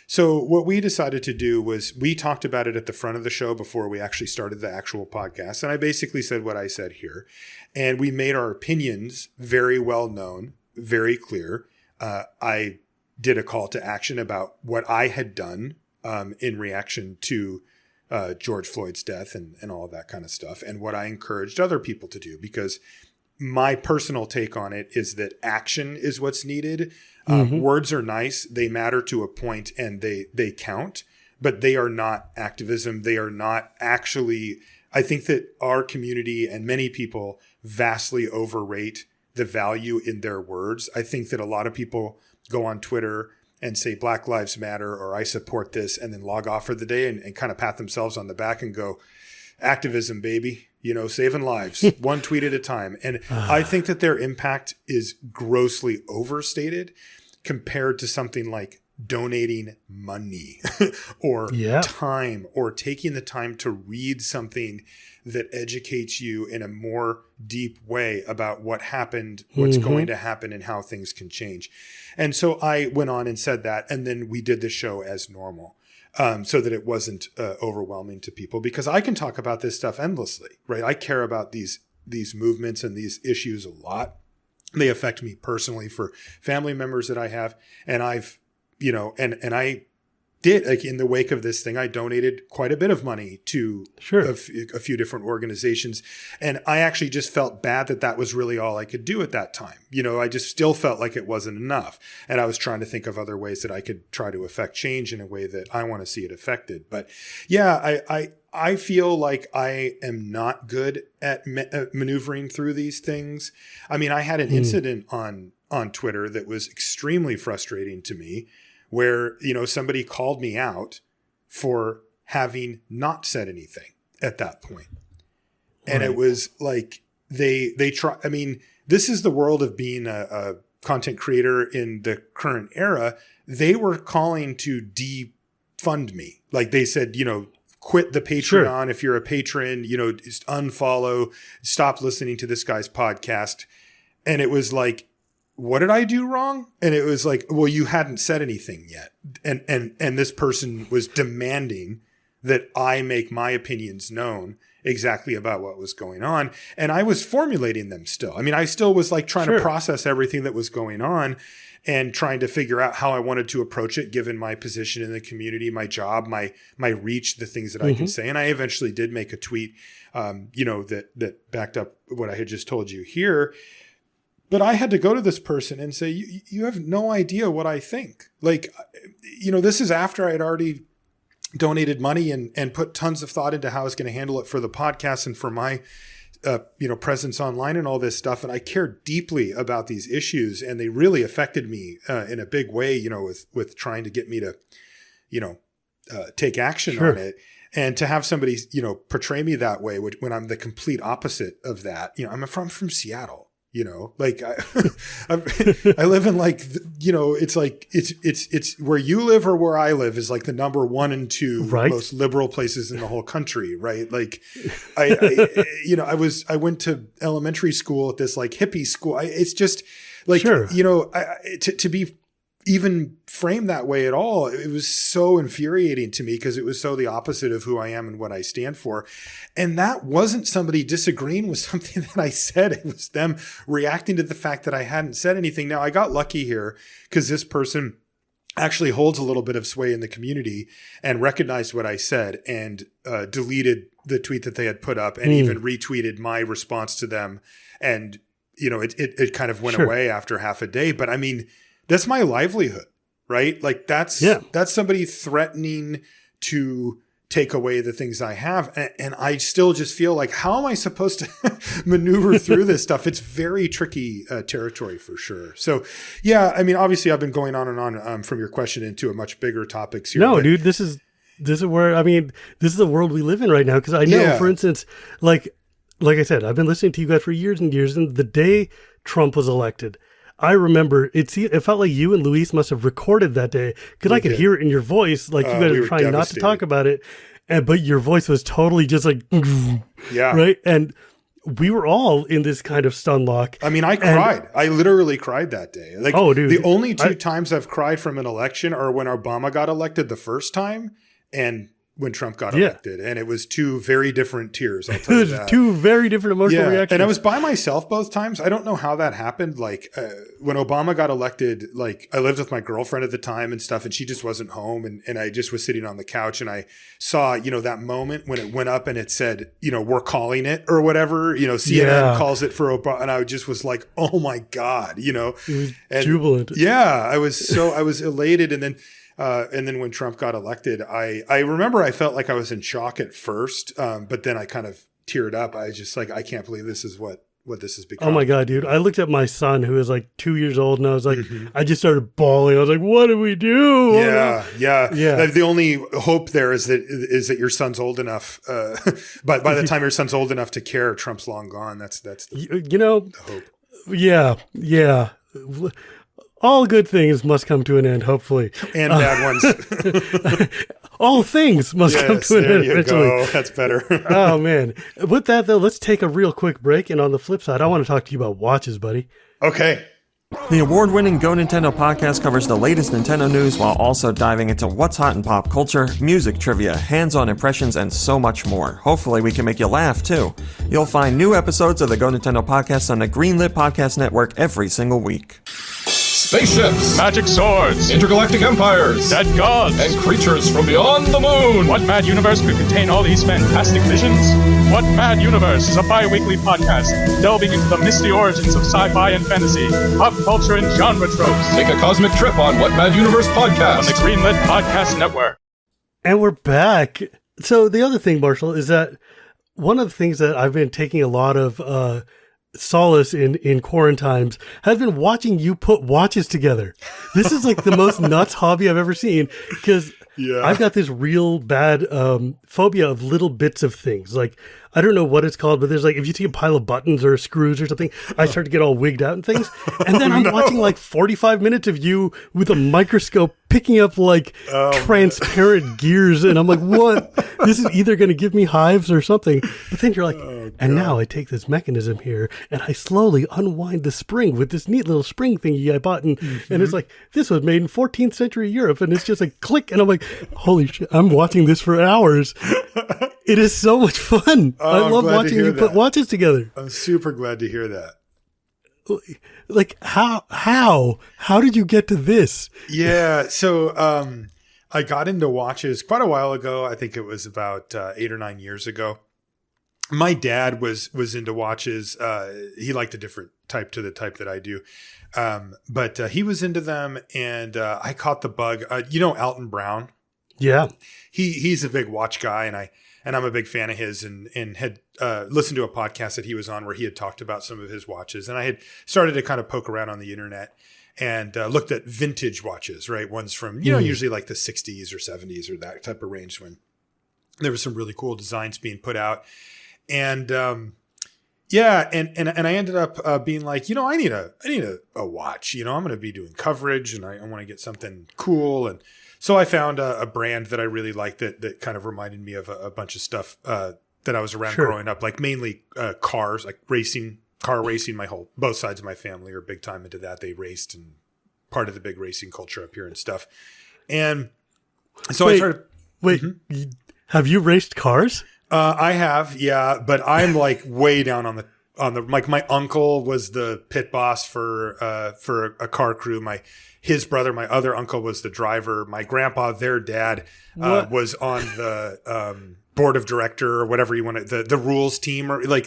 So what we decided to do was we talked about it at the front of the show before we actually started the actual podcast. And I basically said what I said here. And we made our opinions very well known, very clear. I did a call to action about what I had done in reaction to George Floyd's death and all of that kind of stuff, and what I encouraged other people to do, because my personal take on it is that action is what's needed. Words are nice. They matter to a point and they count, but they are not activism. They are not actually, I think that our community and many people vastly overrate the value in their words. I think that a lot of people go on Twitter and say Black Lives Matter or I support this, and then log off for the day and kind of pat themselves on the back and go, activism, baby, saving lives, one tweet at a time. And I think that their impact is grossly overstated compared to something like donating money or time, or taking the time to read something that educates you in a more deep way about what happened, what's going to happen, and how things can change. And so I went on and said that, and then we did the show as normal. So that it wasn't overwhelming to people, because I can talk about this stuff endlessly, right? I care about these movements and these issues a lot. They affect me personally for family members that I have. And I've, and I did, like, in the wake of this thing, I donated quite a bit of money to a few different organizations. And I actually just felt bad that was really all I could do at that time. I just still felt like it wasn't enough. And I was trying to think of other ways that I could try to affect change in a way that I want to see it affected. But yeah, I feel like I am not good at maneuvering through these things. I mean, I had an incident on Twitter that was extremely frustrating to me, where, somebody called me out for having not said anything at that point. And it was like, they try, I mean, this is the world of being a content creator in the current era. They were calling to defund me. Like, they said, quit the Patreon. If you're a patron, just unfollow, stop listening to this guy's podcast. And it was like, what did I do wrong? And it was like, well, you hadn't said anything yet. And this person was demanding that I make my opinions known exactly about what was going on. And I was formulating them still. I mean, I still was like trying to process everything that was going on and trying to figure out how I wanted to approach it, given my position in the community, my job, my reach, the things that I can say. And I eventually did make a tweet, that backed up what I had just told you here. But I had to go to this person and say, you have no idea what I think. Like, this is after I had already donated money and put tons of thought into how I was going to handle it for the podcast and for my, presence online and all this stuff. And I care deeply about these issues, and they really affected me in a big way, with trying to get me to, take action on it. And to have somebody, portray me that way when I'm the complete opposite of that. I'm from Seattle. Like I live in like, it's like, it's where you live or where I live is like the number 1 and 2 most liberal places in the whole country. Right. Like I went to elementary school at this like hippie school. It's just like, to be even framed that way at all, it was so infuriating to me, because it was so the opposite of who I am and what I stand for. And that wasn't somebody disagreeing with something that I said. It was them reacting to the fact that I hadn't said anything. Now, I got lucky here because this person actually holds a little bit of sway in the community and recognized what I said and deleted the tweet that they had put up and even retweeted my response to them. And, it kind of went away after half a day. But I mean, that's my livelihood, right? Like that's somebody threatening to take away the things I have. And I still just feel like, how am I supposed to maneuver through this stuff? It's very tricky territory for sure. So yeah, I mean, obviously I've been going on and on from your question into a much bigger topics here. No, dude, this is where, I mean, this is the world we live in right now. Cause I know, for instance, like I said, I've been listening to you guys for years and years, and the day Trump was elected, I remember it felt like you and Luis must have recorded that day, because I could hear it in your voice. Like you guys were trying not to talk about it. But your voice was totally just like, right. And we were all in this kind of stun lock. I mean, I cried. I literally cried that day. Like, oh, dude, the only two times I've cried from an election are when Obama got elected the first time and when Trump got elected. And it was two very different tears. I'll tell you that. Two very different emotional reactions. And I was by myself both times. I don't know how that happened. Like, when Obama got elected, like, I lived with my girlfriend at the time and stuff, and she just wasn't home. And I just was sitting on the couch, and I saw, that moment when it went up and it said, we're calling it or whatever, CNN calls it for Obama. And I just was like, oh my God, It was jubilant. Yeah, I was elated. And then when Trump got elected, I remember I felt like I was in shock at first, but then I kind of teared up. I was just like, I can't believe this is what this has become. Oh my God, dude. I looked at my son who was like 2 years old, and I was like, I just started bawling. I was like, what do we do? Yeah. The only hope there is that your son's old enough. But by the time your son's old enough to care, Trump's long gone. That's the hope. Yeah. All good things must come to an end, hopefully. And bad ones. All things must come to an end eventually. Go. That's better. Oh, man. With that, though, let's take a real quick break. And on the flip side, I want to talk to you about watches, buddy. Okay. The award-winning Go Nintendo podcast covers the latest Nintendo news while also diving into what's hot in pop culture, music trivia, hands-on impressions, and so much more. Hopefully we can make you laugh, too. You'll find new episodes of the Go Nintendo podcast on the Greenlit Podcast Network every single week. Spaceships, magic swords, intergalactic empires, dead gods, and creatures from beyond the moon. What mad universe could contain all these fantastic visions? What Mad Universe is a bi-weekly podcast delving into the misty origins of sci-fi and fantasy, pop culture and genre tropes. Take a cosmic trip on What Mad Universe podcast on the Greenlit Podcast Network. And we're back. So the other thing, Marshall, is that one of the things that I've been taking a lot of solace in quarantines has been watching you put watches together. This is like the most nuts hobby I've ever seen, because I've got this real bad phobia of little bits of things. Like, I don't know what it's called, but there's like, if you see a pile of buttons or screws or something, I start to get all wigged out and things. And then I'm watching like 45 minutes of you with a microscope picking up like transparent gears. And I'm like, what? This is either going to give me hives or something. But then you're like, and now I take this mechanism here and I slowly unwind the spring with this neat little spring thingy I bought. And it's like, this was made in 14th century Europe. And it's just a click. And I'm like, holy shit, I'm watching this for hours. It is so much fun. I love watching you put watches together. I'm super glad to hear that. Like, how did you get to this? Yeah. So, I got into watches quite a while ago. I think it was about 8 or 9 years ago. My dad was into watches. He liked a different type to the type that I do. But he was into them, and I caught the bug. Alton Brown? Yeah. He's a big watch guy, and I'm a big fan of his, and had listened to a podcast that he was on where he had talked about some of his watches. And I had started to kind of poke around on the internet and looked at vintage watches, right? Ones from, usually like the 60s or 70s or that type of range, when there was some really cool designs being put out. And and I ended up being like, I need a watch. I'm going to be doing coverage, and I want to get something cool. And so I found a brand that I really liked that kind of reminded me of a bunch of stuff that I was around growing up, like mainly cars, like car racing. Both sides of my family are big time into that. They raced, and part of the big racing culture up here and stuff. And so I started. Wait, have you raced cars? I have, yeah, but I'm like way down on the like, my uncle was the pit boss for a car crew. His brother, my other uncle, was the driver. My grandpa, their dad, was on the board of director or whatever you want to, the rules team, or like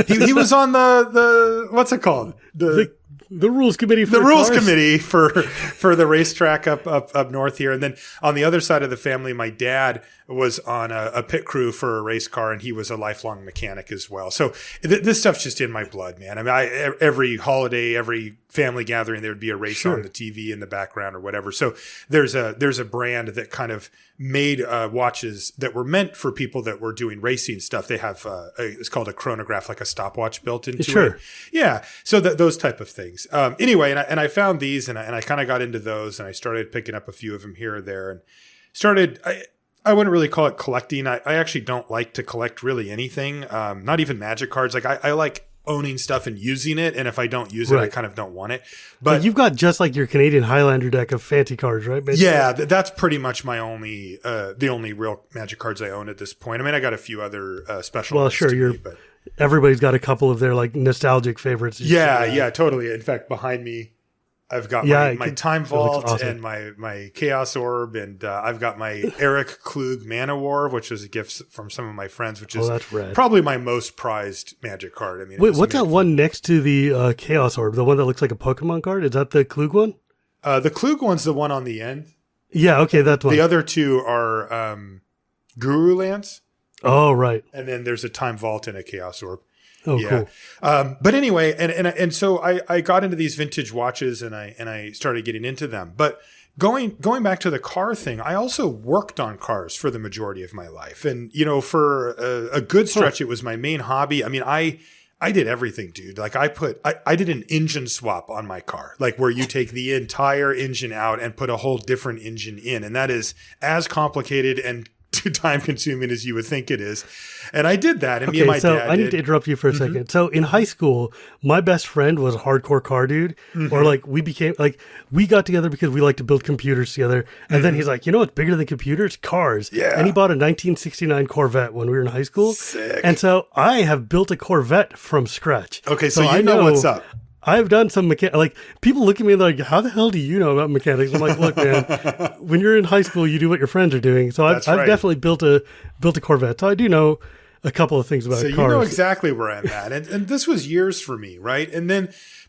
he was on the what's it called? The rules committee for the rules committee for the racetrack up north here. And then on the other side of the family, my dad was on a pit crew for a race car, and he was a lifelong mechanic as well. So this stuff's just in my blood, man. I mean, every holiday, every family gathering, there would be a race on the TV in the background or whatever. So there's a brand that kind of made watches that were meant for people that were doing racing stuff. They have it's called a chronograph, like a stopwatch built into it. Yeah. So those type of things. Anyway, and I found these, and I kind of got into those, and I started picking up a few of them here or there, and started. I wouldn't really call it collecting. I actually don't like to collect really anything. Not even magic cards. Like I like owning stuff and using it. And if I don't use it, I kind of don't want it. But you've got just like your Canadian Highlander deck of fancy cards, right? Basically? Yeah, that's pretty much my the only real magic cards I own at this point. I mean, I got a few other special. Well, sure, but everybody's got a couple of their like nostalgic favorites. Yeah, totally. In fact, behind me, I've got my Time Vault and my Chaos Orb, and I've got my Eric Klug Mana War, which is a gift from some of my friends, which is probably my most prized magic card. I mean, wait, what's that one next to the Chaos Orb? The one that looks like a Pokemon card? Is that the Klug one? The Klug one's the one on the end. Yeah, okay, that's one. The other two are Guru Lance. Oh, right. And then there's a Time Vault and a Chaos Orb. Oh, yeah. Cool. But anyway, and so I got into these vintage watches and I started getting into them. But going back to the car thing, I also worked on cars for the majority of my life. And, you know, for a good stretch, it was my main hobby. I mean, I did everything, dude. Like I did an engine swap on my car, like where you take the entire engine out and put a whole different engine in. And that is as complicated and time consuming as you would think it is. And I did that. And me and my dad I need to interrupt you for a second. So in high school, my best friend was a hardcore car dude, or like we got together because we like to build computers together. And then he's like, you know what's bigger than computers? Cars. Yeah. And he bought a 1969 Corvette when we were in high school. Sick. And so I have built a Corvette from scratch. Okay. So I know what's up. I've done some like people look at me like, how the hell do you know about mechanics? I'm like, look, man, when you're in high school, you do what your friends are doing. So I've definitely built a Corvette. So I do know a couple of things about cars. So you know exactly where I'm at. And this was years for me, right?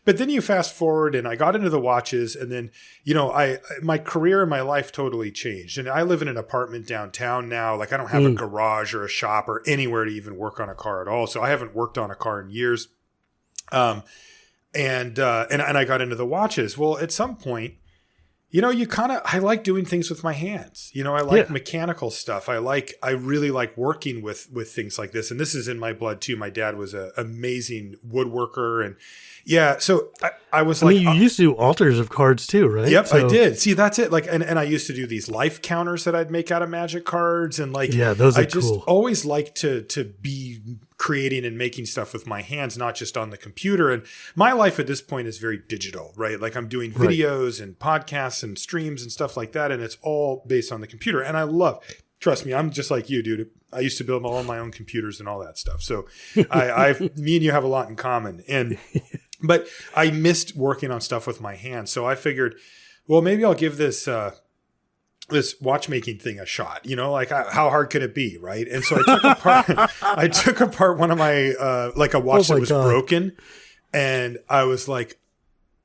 But then you fast forward and I got into the watches, and then, you know, my career and my life totally changed. And I live in an apartment downtown now. Like I don't have a garage or a shop or anywhere to even work on a car at all. So I haven't worked on a car in years. And I got into the watches. Well, at some point, you know, I like doing things with my hands. You know, I like mechanical stuff. I really like working with things like this. And this is in my blood too. My dad was an amazing woodworker, and so I was like, you used to do alters of cards too, right? Yep, I did. See, that's it. Like, and I used to do these life counters that I'd make out of magic cards, and like, those are I just cool. always liked to be creating and making stuff with my hands, not just on the computer. And my life at this point is very digital, right? Like I'm doing videos and podcasts and streams and stuff like that, and it's all based on the computer. And I love. Trust me, I'm just like you, dude. I used to build all my own computers and all that stuff. So me and you have a lot in common. But I missed working on stuff with my hands. So I figured, well, maybe I'll give this watchmaking thing a shot. You know, like how hard could it be, right? And so I took apart one of my like a watch that was broken, and I was like,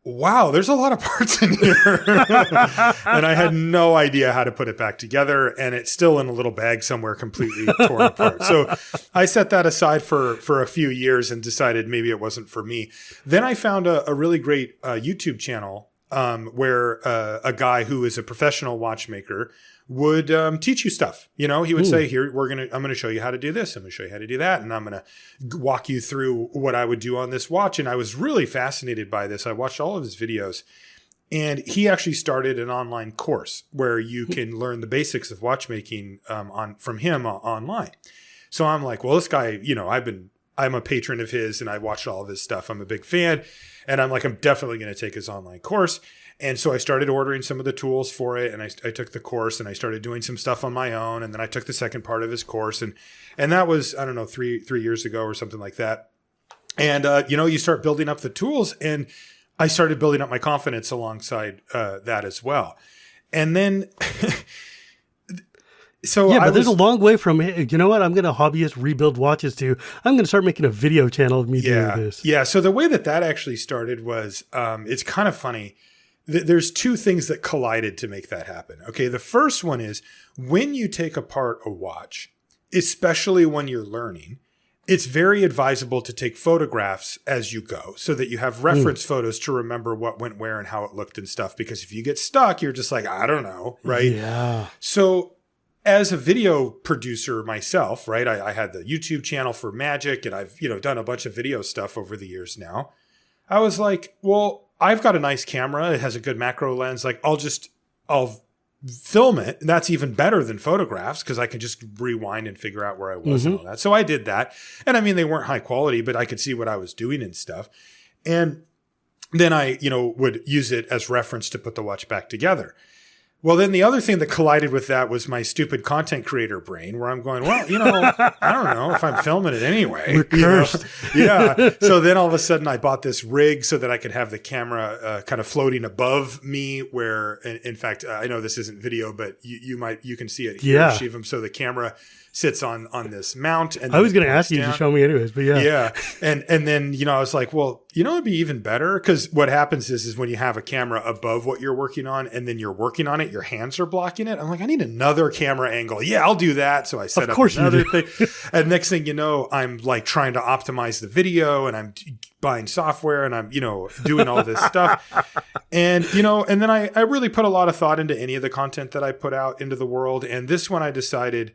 wow, there's a lot of parts in here. And I had no idea how to put it back together. And it's still in a little bag somewhere completely torn apart. So I set that aside for a few years and decided maybe it wasn't for me. Then I found a really great YouTube channel where a guy who is a professional watchmaker would teach you stuff. You know, he would say, here, I'm going to show you how to do this. I'm going to show you how to do that. And I'm going to walk you through what I would do on this watch. And I was really fascinated by this. I watched all of his videos, and he actually started an online course where you can learn the basics of watchmaking from him online. So I'm like, well, this guy, you know, I'm a patron of his, and I watched all of his stuff. I'm a big fan. And I'm like, I'm definitely going to take his online course. And so I started ordering some of the tools for it, and I took the course, and I started doing some stuff on my own. And then I took the second part of his course, and that was, I don't know, three years ago or something like that. And, you know, you start building up the tools, and I started building up my confidence alongside that as well. And then, but there's a long way from, you know what, I'm going to hobbyist rebuild watches to, I'm going to start making a video channel of me doing this. Yeah. So the way that actually started was, it's kind of funny. There's two things that collided to make that happen. Okay. The first one is when you take apart a watch, especially when you're learning, it's very advisable to take photographs as you go so that you have reference photos to remember what went where and how it looked and stuff. Because if you get stuck, you're just like, I don't know. Right. Yeah. So as a video producer myself, right, I had the YouTube channel for magic, and I've, you know, done a bunch of video stuff over the years now. I was like, well, I've got a nice camera. It has a good macro lens. Like I'll film it. And that's even better than photographs because I can just rewind and figure out where I was and all that. So I did that. And I mean, they weren't high quality, but I could see what I was doing and stuff. And then I, would use it as reference to put the watch back together. Well, then the other thing that collided with that was my stupid content creator brain where I'm going, well, I don't know if I'm filming it anyway. We're cursed. Yeah. So then all of a sudden I bought this rig so that I could have the camera kind of floating above me where, in fact, I know this isn't video, but you can see it here, Yeah. Shivam. So the camera sits on this mount. And I was going to ask you to show me anyways, but yeah. Yeah. And then, I was like, well, it'd be even better because what happens is when you have a camera above what you're working on and then you're working on it, your hands are blocking it. I'm like, I need another camera angle. Yeah, I'll do that. So I set up another thing. And next thing you know, I'm like trying to optimize the video and I'm buying software and I'm, doing all this stuff. And, and then I really put a lot of thought into any of the content that I put out into the world. And this one I decided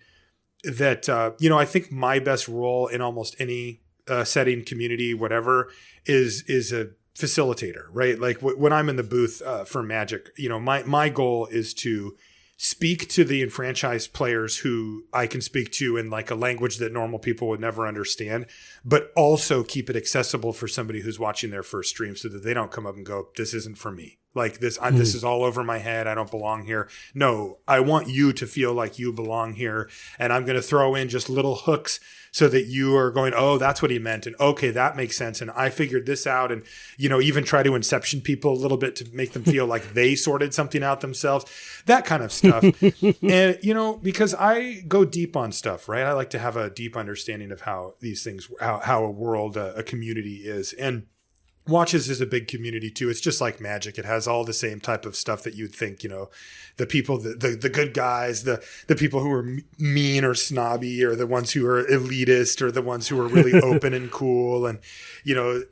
that, I think my best role in almost any setting, community, whatever, is a facilitator, right? Like when I'm in the booth for Magic, my goal is to speak to the enfranchised players who I can speak to in like a language that normal people would never understand, but also keep it accessible for somebody who's watching their first stream so that they don't come up and go, this isn't for me. Like this, this is all over my head. I don't belong here. No, I want you to feel like you belong here. And I'm going to throw in just little hooks so that you are going, oh, that's what he meant. And okay, that makes sense. And I figured this out. And, even try to inception people a little bit to make them feel like they sorted something out themselves, that kind of stuff. And, because I go deep on stuff, right? I like to have a deep understanding of how these things, how a world, a community is. And watches is a big community too. It's just like Magic. It has all the same type of stuff that you'd think, the people, the good guys, the people who are mean or snobby, or the ones who are elitist, or the ones who are really open and cool. And,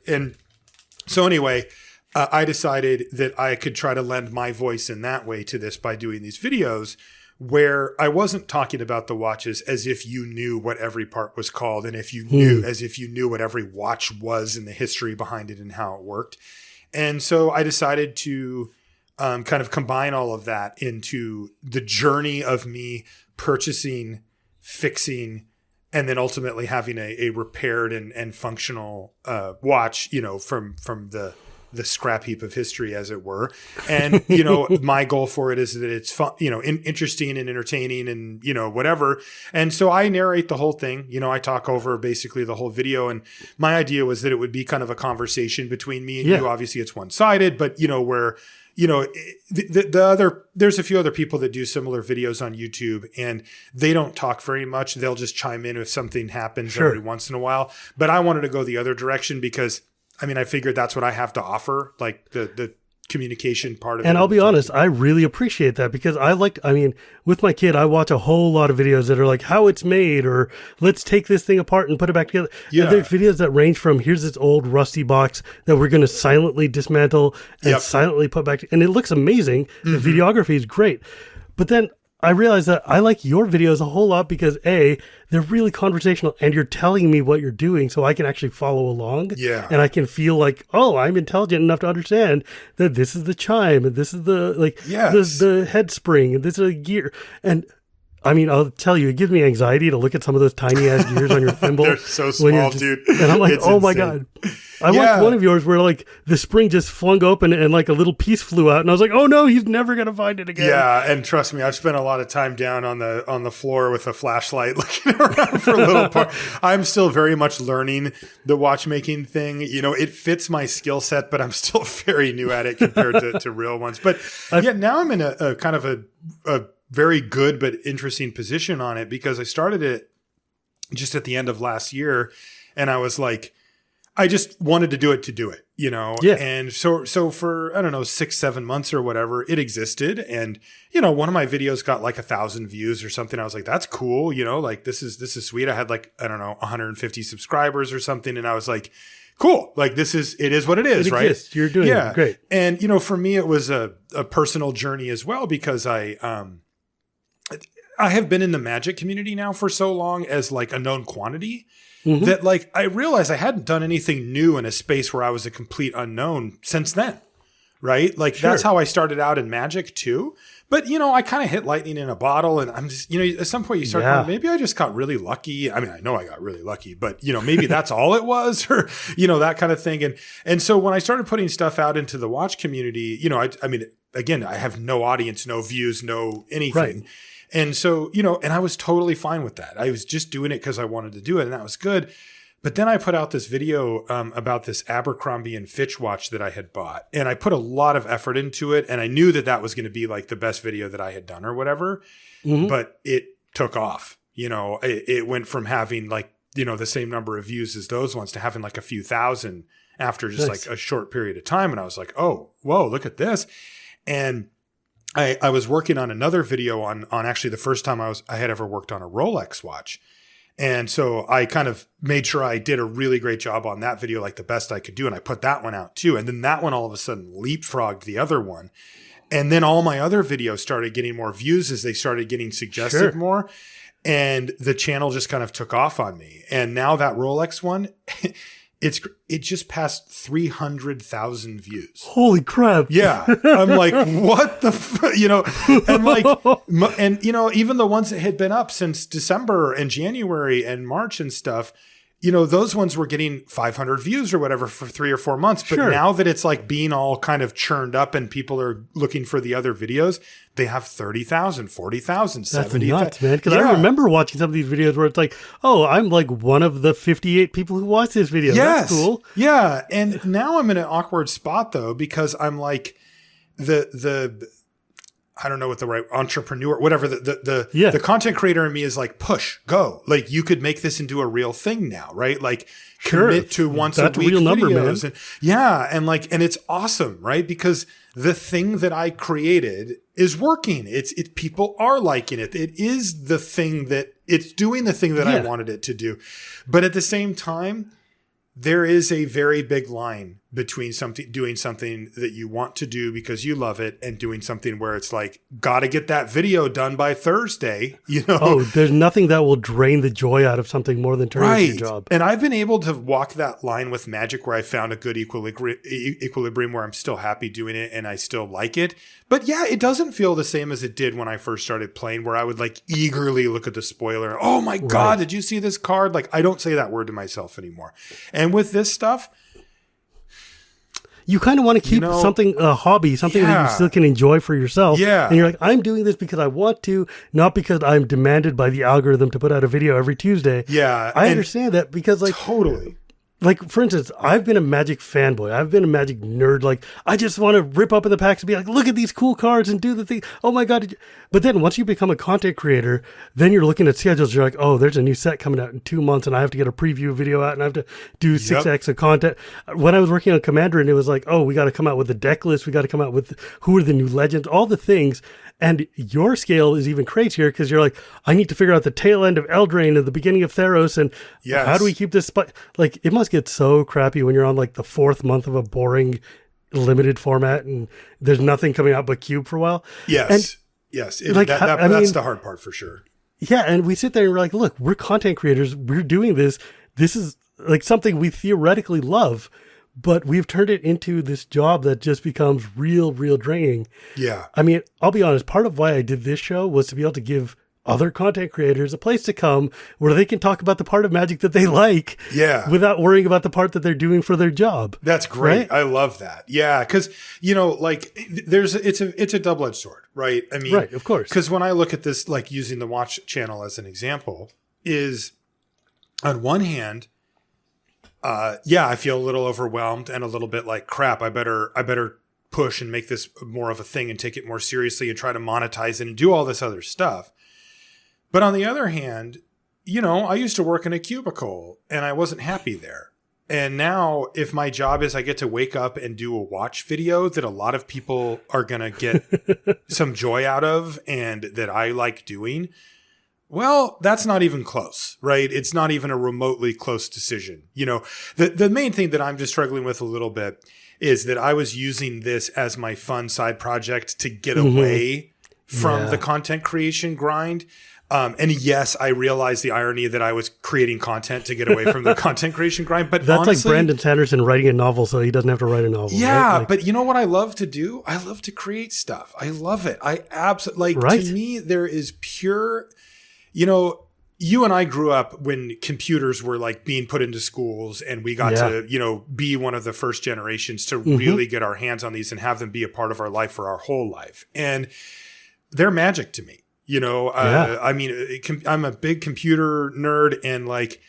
and so anyway, I decided that I could try to lend my voice in that way to this by doing these videos where I wasn't talking about the watches as if you knew what every part was called and if you knew, as if you knew what every watch was and the history behind it and how it worked. And so I decided to kind of combine all of that into the journey of me purchasing, fixing, and then ultimately having a repaired and functional watch, from the scrap heap of history, as it were. And, my goal for it is that it's fun, interesting and entertaining and, whatever. And so I narrate the whole thing. I talk over basically the whole video. And my idea was that it would be kind of a conversation between me and you. Obviously it's one-sided, but, where, there's a few other people that do similar videos on YouTube and they don't talk very much. They'll just chime in if something happens every once in a while. But I wanted to go the other direction because I figured that's what I have to offer, like the communication part of it. And I'll be honest, I really appreciate that because with my kid, I watch a whole lot of videos that are like how it's made or let's take this thing apart and put it back together. Yeah. And there's videos that range from here's this old rusty box that we're going to silently dismantle and silently put back. And it looks amazing. The videography is great. But then I realized that I like your videos a whole lot because A, they're really conversational and you're telling me what you're doing so I can actually follow along. Yeah. And I can feel like, oh, I'm intelligent enough to understand that this is the chime and this is the head spring and this is a gear. And I'll tell you, it gives me anxiety to look at some of those tiny ass gears on your thimble. They're so small, dude. And I'm like, it's oh insane. my God. I watched one of yours where like the spring just flung open and like a little piece flew out. And I was like, oh no, he's never going to find it again. Yeah. And trust me, I've spent a lot of time down on the floor with a flashlight looking around for a little part. I'm still very much learning the watchmaking thing. It fits my skill set, but I'm still very new at it compared to real ones. But now I'm in a kind of a very good but interesting position on it because I started it just at the end of last year and I was like, I just wanted to do it, Yeah. And so for, 6-7 months or whatever, it existed. And, one of my videos got like 1,000 views or something. I was like, that's cool. Like this is sweet. I had like, 150 subscribers or something. And I was like, cool. Like it is what it is, right? Exists. You're doing it. Great. And, for me, it was a personal journey as well because I have been in the Magic community now for so long as like a known quantity that like I realized I hadn't done anything new in a space where I was a complete unknown since then. right? Like Sure. that's how I started out in magic too. But, you know, I kind of hit lightning in a bottle, and I'm just, you know, at some point you start going, maybe I just got really lucky. I mean, I know I got really lucky, but, you know, maybe that's all it was, or, you know, that kind of thing. And so when I started putting stuff out into the watch community, you know, I mean, again, I have no audience, no views, no anything. Right. And so, you know, and I was totally fine with that. I was just doing it because I wanted to do it, and that was good. But then I put out this video about this Abercrombie and Fitch watch that I had bought, and I put a lot of effort into it, and I knew that that was going to be like the best video that I had done or whatever, but it took off. You know, it went from having like, you know, the same number of views as those ones to having like a few thousand after just like a short period of time. And I was like, oh, whoa, look at this. And I was working on another video on actually the first time I had ever worked on a Rolex watch. And so I kind of made sure I did a really great job on that video, like the best I could do. And I put that one out too. And then that one all of a sudden leapfrogged the other one. And then all my other videos started getting more views as they started getting suggested more. And the channel just kind of took off on me. And now that Rolex one, it just passed 300,000 views. Holy crap. Yeah. I'm like, what the, you know, and like, and you know, even the ones that had been up since December and January and March and stuff, you know, those ones were getting 500 views or whatever for 3 or 4 months. But now that it's like being all kind of churned up and people are looking for the other videos, they have 30,000, 40,000, 70,000. That's nuts, man. Because I remember watching some of these videos where it's like, oh, I'm like one of the 58 people who watched this video. Yes. That's cool. Yeah. And now I'm in an awkward spot though, because I'm like the I don't know what the right entrepreneur, whatever the content creator in me is like, push, go. Like you could make this into a real thing now, right? Like commit to once a week real number, videos. Man. And it's awesome, right? Because the thing that I created is working. It's people are liking it. It is the thing that it's doing the thing that I wanted it to do. But at the same time, there is a very big line between doing something that you want to do because you love it and doing something where it's like, got to get that video done by Thursday, you know? Oh, there's nothing that will drain the joy out of something more than turning into a job. And I've been able to walk that line with magic where I found a good equilibrium where I'm still happy doing it and I still like it. But yeah, it doesn't feel the same as it did when I first started playing, where I would like eagerly look at the spoiler. Oh my God, did you see this card? Like, I don't say that word to myself anymore. And with this stuff, you kind of want to keep something a hobby, something that you still can enjoy for yourself. Yeah. And you're like, I'm doing this because I want to, not because I'm demanded by the algorithm to put out a video every Tuesday. Yeah. I understand that because like totally. Like, for instance, I've been a Magic fanboy. I've been a Magic nerd. Like, I just want to rip up in the packs and be like, look at these cool cards and do the thing. Oh, my God. But then once you become a content creator, then you're looking at schedules. You're like, oh, there's a new set coming out in 2 months, and I have to get a preview video out, and I have to do 6X of content. When I was working on Commander, and it was like, oh, we got to come out with the deck list. We got to come out with who are the new legends, all the things. And your scale is even crazier because you're like, I need to figure out the tail end of Eldraine and the beginning of Theros. And how do we keep this? Like, it must get so crappy when you're on like the 4th month of a boring limited format and there's nothing coming out but Cube for a while. Yes. And yes. Like, that's the hard part for sure. Yeah. And we sit there and we're like, look, we're content creators. We're doing this. This is like something we theoretically love. But we've turned it into this job that just becomes real draining. Yeah. I mean, I'll be honest, part of why I did this show was to be able to give other content creators a place to come where they can talk about the part of Magic that they like without worrying about the part that they're doing for their job. That's great. Right? I love that. Yeah. Cause you know, like it's a double-edged sword, right? I mean, right, of course. Cause when I look at this, like using the watch channel as an example, is on one hand, I feel a little overwhelmed and a little bit like crap. I better push and make this more of a thing and take it more seriously and try to monetize it and do all this other stuff. But on the other hand, you know, I used to work in a cubicle and I wasn't happy there. And now if my job is I get to wake up and do a watch video that a lot of people are going to get some joy out of and that I like doing, well, that's not even close, right? It's not even a remotely close decision. You know, the main thing that I'm just struggling with a little bit is that I was using this as my fun side project to get away from the content creation grind. And yes, I realized the irony that I was creating content to get away from the content creation grind. But That's honestly, like Brandon Sanderson writing a novel so he doesn't have to write a novel. yeah, right? Like, but you know what I love to do? I love to create stuff. I love it. I absolutely like. Right. To me, there is pure. You know, you and I grew up when computers were like being put into schools, and we got to, you know, be one of the first generations to really get our hands on these and have them be a part of our life for our whole life. And they're magic to me. You know, I mean, I'm a big computer nerd, and like,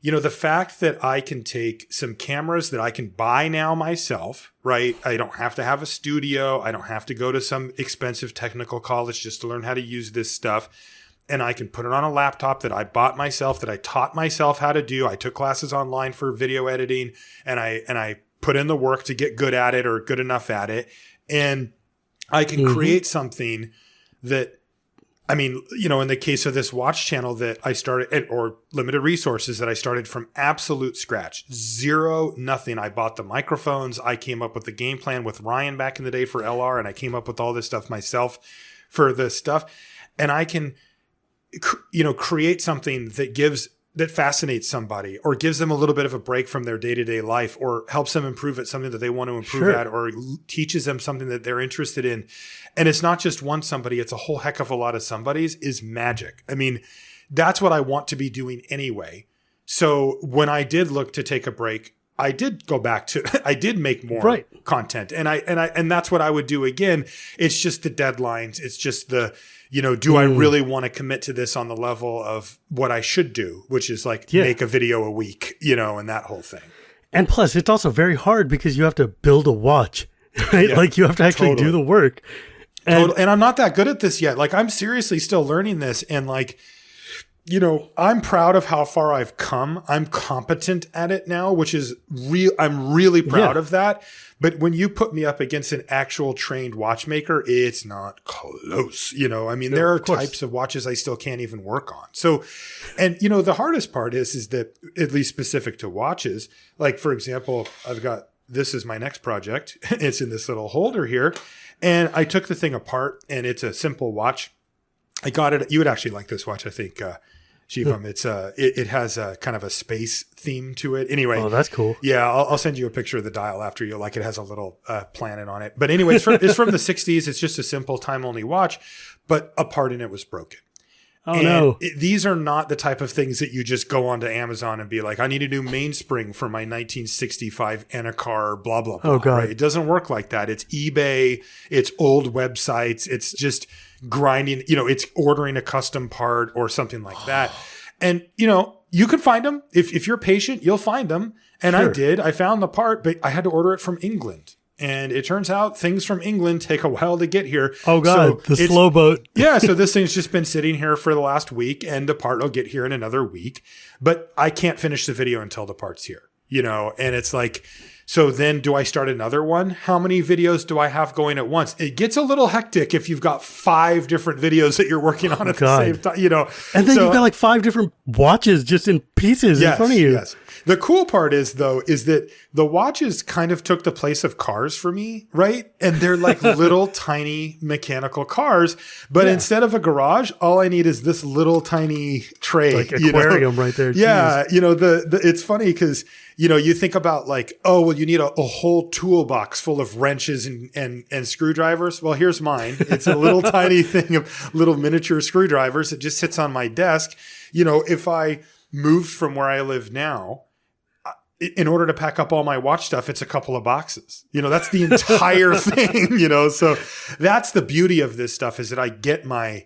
you know, the fact that I can take some cameras that I can buy now myself, right? I don't have to have a studio. I don't have to go to some expensive technical college just to learn how to use this stuff. And I can put it on a laptop that I bought myself, that I taught myself how to do. I took classes online for video editing, and I put in the work to get good at it or good enough at it. And I can create something that, I mean, you know, in the case of this watch channel that I started, or limited resources that I started from absolute scratch, zero, nothing. I bought the microphones. I came up with the game plan with Ryan back in the day for LR, and I came up with all this stuff myself for this stuff. And I can, you know, create something that fascinates somebody, or gives them a little bit of a break from their day-to-day life, or helps them improve at something that they want to improve at, or teaches them something that they're interested in. And it's not just one somebody, it's a whole heck of a lot of somebodies, is magic. I mean, that's what I want to be doing anyway. So when I did look to take a break, I did go back to, I did make more content, and that's what I would do again. It's just the deadlines. It's just the, you know, do I really want to commit to this on the level of what I should do, which is like make a video a week, you know, and that whole thing. And plus, it's also very hard because you have to build a watch, right? Like you have to actually do the work. And I'm not that good at this yet. Like, I'm seriously still learning this. And like, you know, I'm proud of how far I've come. I'm competent at it now, which is real. I'm really proud of that. But when you put me up against an actual trained watchmaker, it's not close. You know, I mean, there are types of watches I still can't even work on. So, and you know, the hardest part is that, at least specific to watches, like for example, this is my next project. It's in this little holder here. And I took the thing apart, and it's a simple watch. I got it. You would actually like this watch, I think, Shivam. It has a kind of a space theme to it. Anyway. Oh, that's cool. Yeah, I'll send you a picture of the dial after you like. It has a little planet on it. But anyway, it's from the 60s. It's just a simple time-only watch, but a part in it was broken. Oh, no. These are not the type of things that you just go onto Amazon and be like, I need a new mainspring for my 1965 Anacar, blah, blah, blah. Oh, God. Right? It doesn't work like that. It's eBay. It's old websites. It's just grinding, you know, it's ordering a custom part or something like that. And, you know, you can find them. If you're patient, you'll find them. And I did. I found the part, but I had to order it from England. And it turns out things from England take a while to get here. Oh, God, so the slow boat. Yeah, so this thing's just been sitting here for the last week, and the part will get here in another week. But I can't finish the video until the part's here, you know? And it's like, so then do I start another one? How many videos do I have going at once? It gets a little hectic if you've got 5 different videos that you're working on at the same time, you know? And then you've got like 5 different watches just in pieces in front of you. Yes. The cool part is that the watches kind of took the place of cars for me, right? And they're like little tiny mechanical cars, but instead of a garage, all I need is this little tiny tray, like aquarium right there. Yeah, you know, it's funny because, you know, you think about like, oh, well, you need a whole toolbox full of wrenches and screwdrivers. Well, here's mine. It's a little tiny thing of little miniature screwdrivers. It just sits on my desk. You know, if I moved from where I live now, in order to pack up all my watch stuff, it's a couple of boxes. You know, that's the entire thing, you know? So that's the beauty of this stuff, is that I get my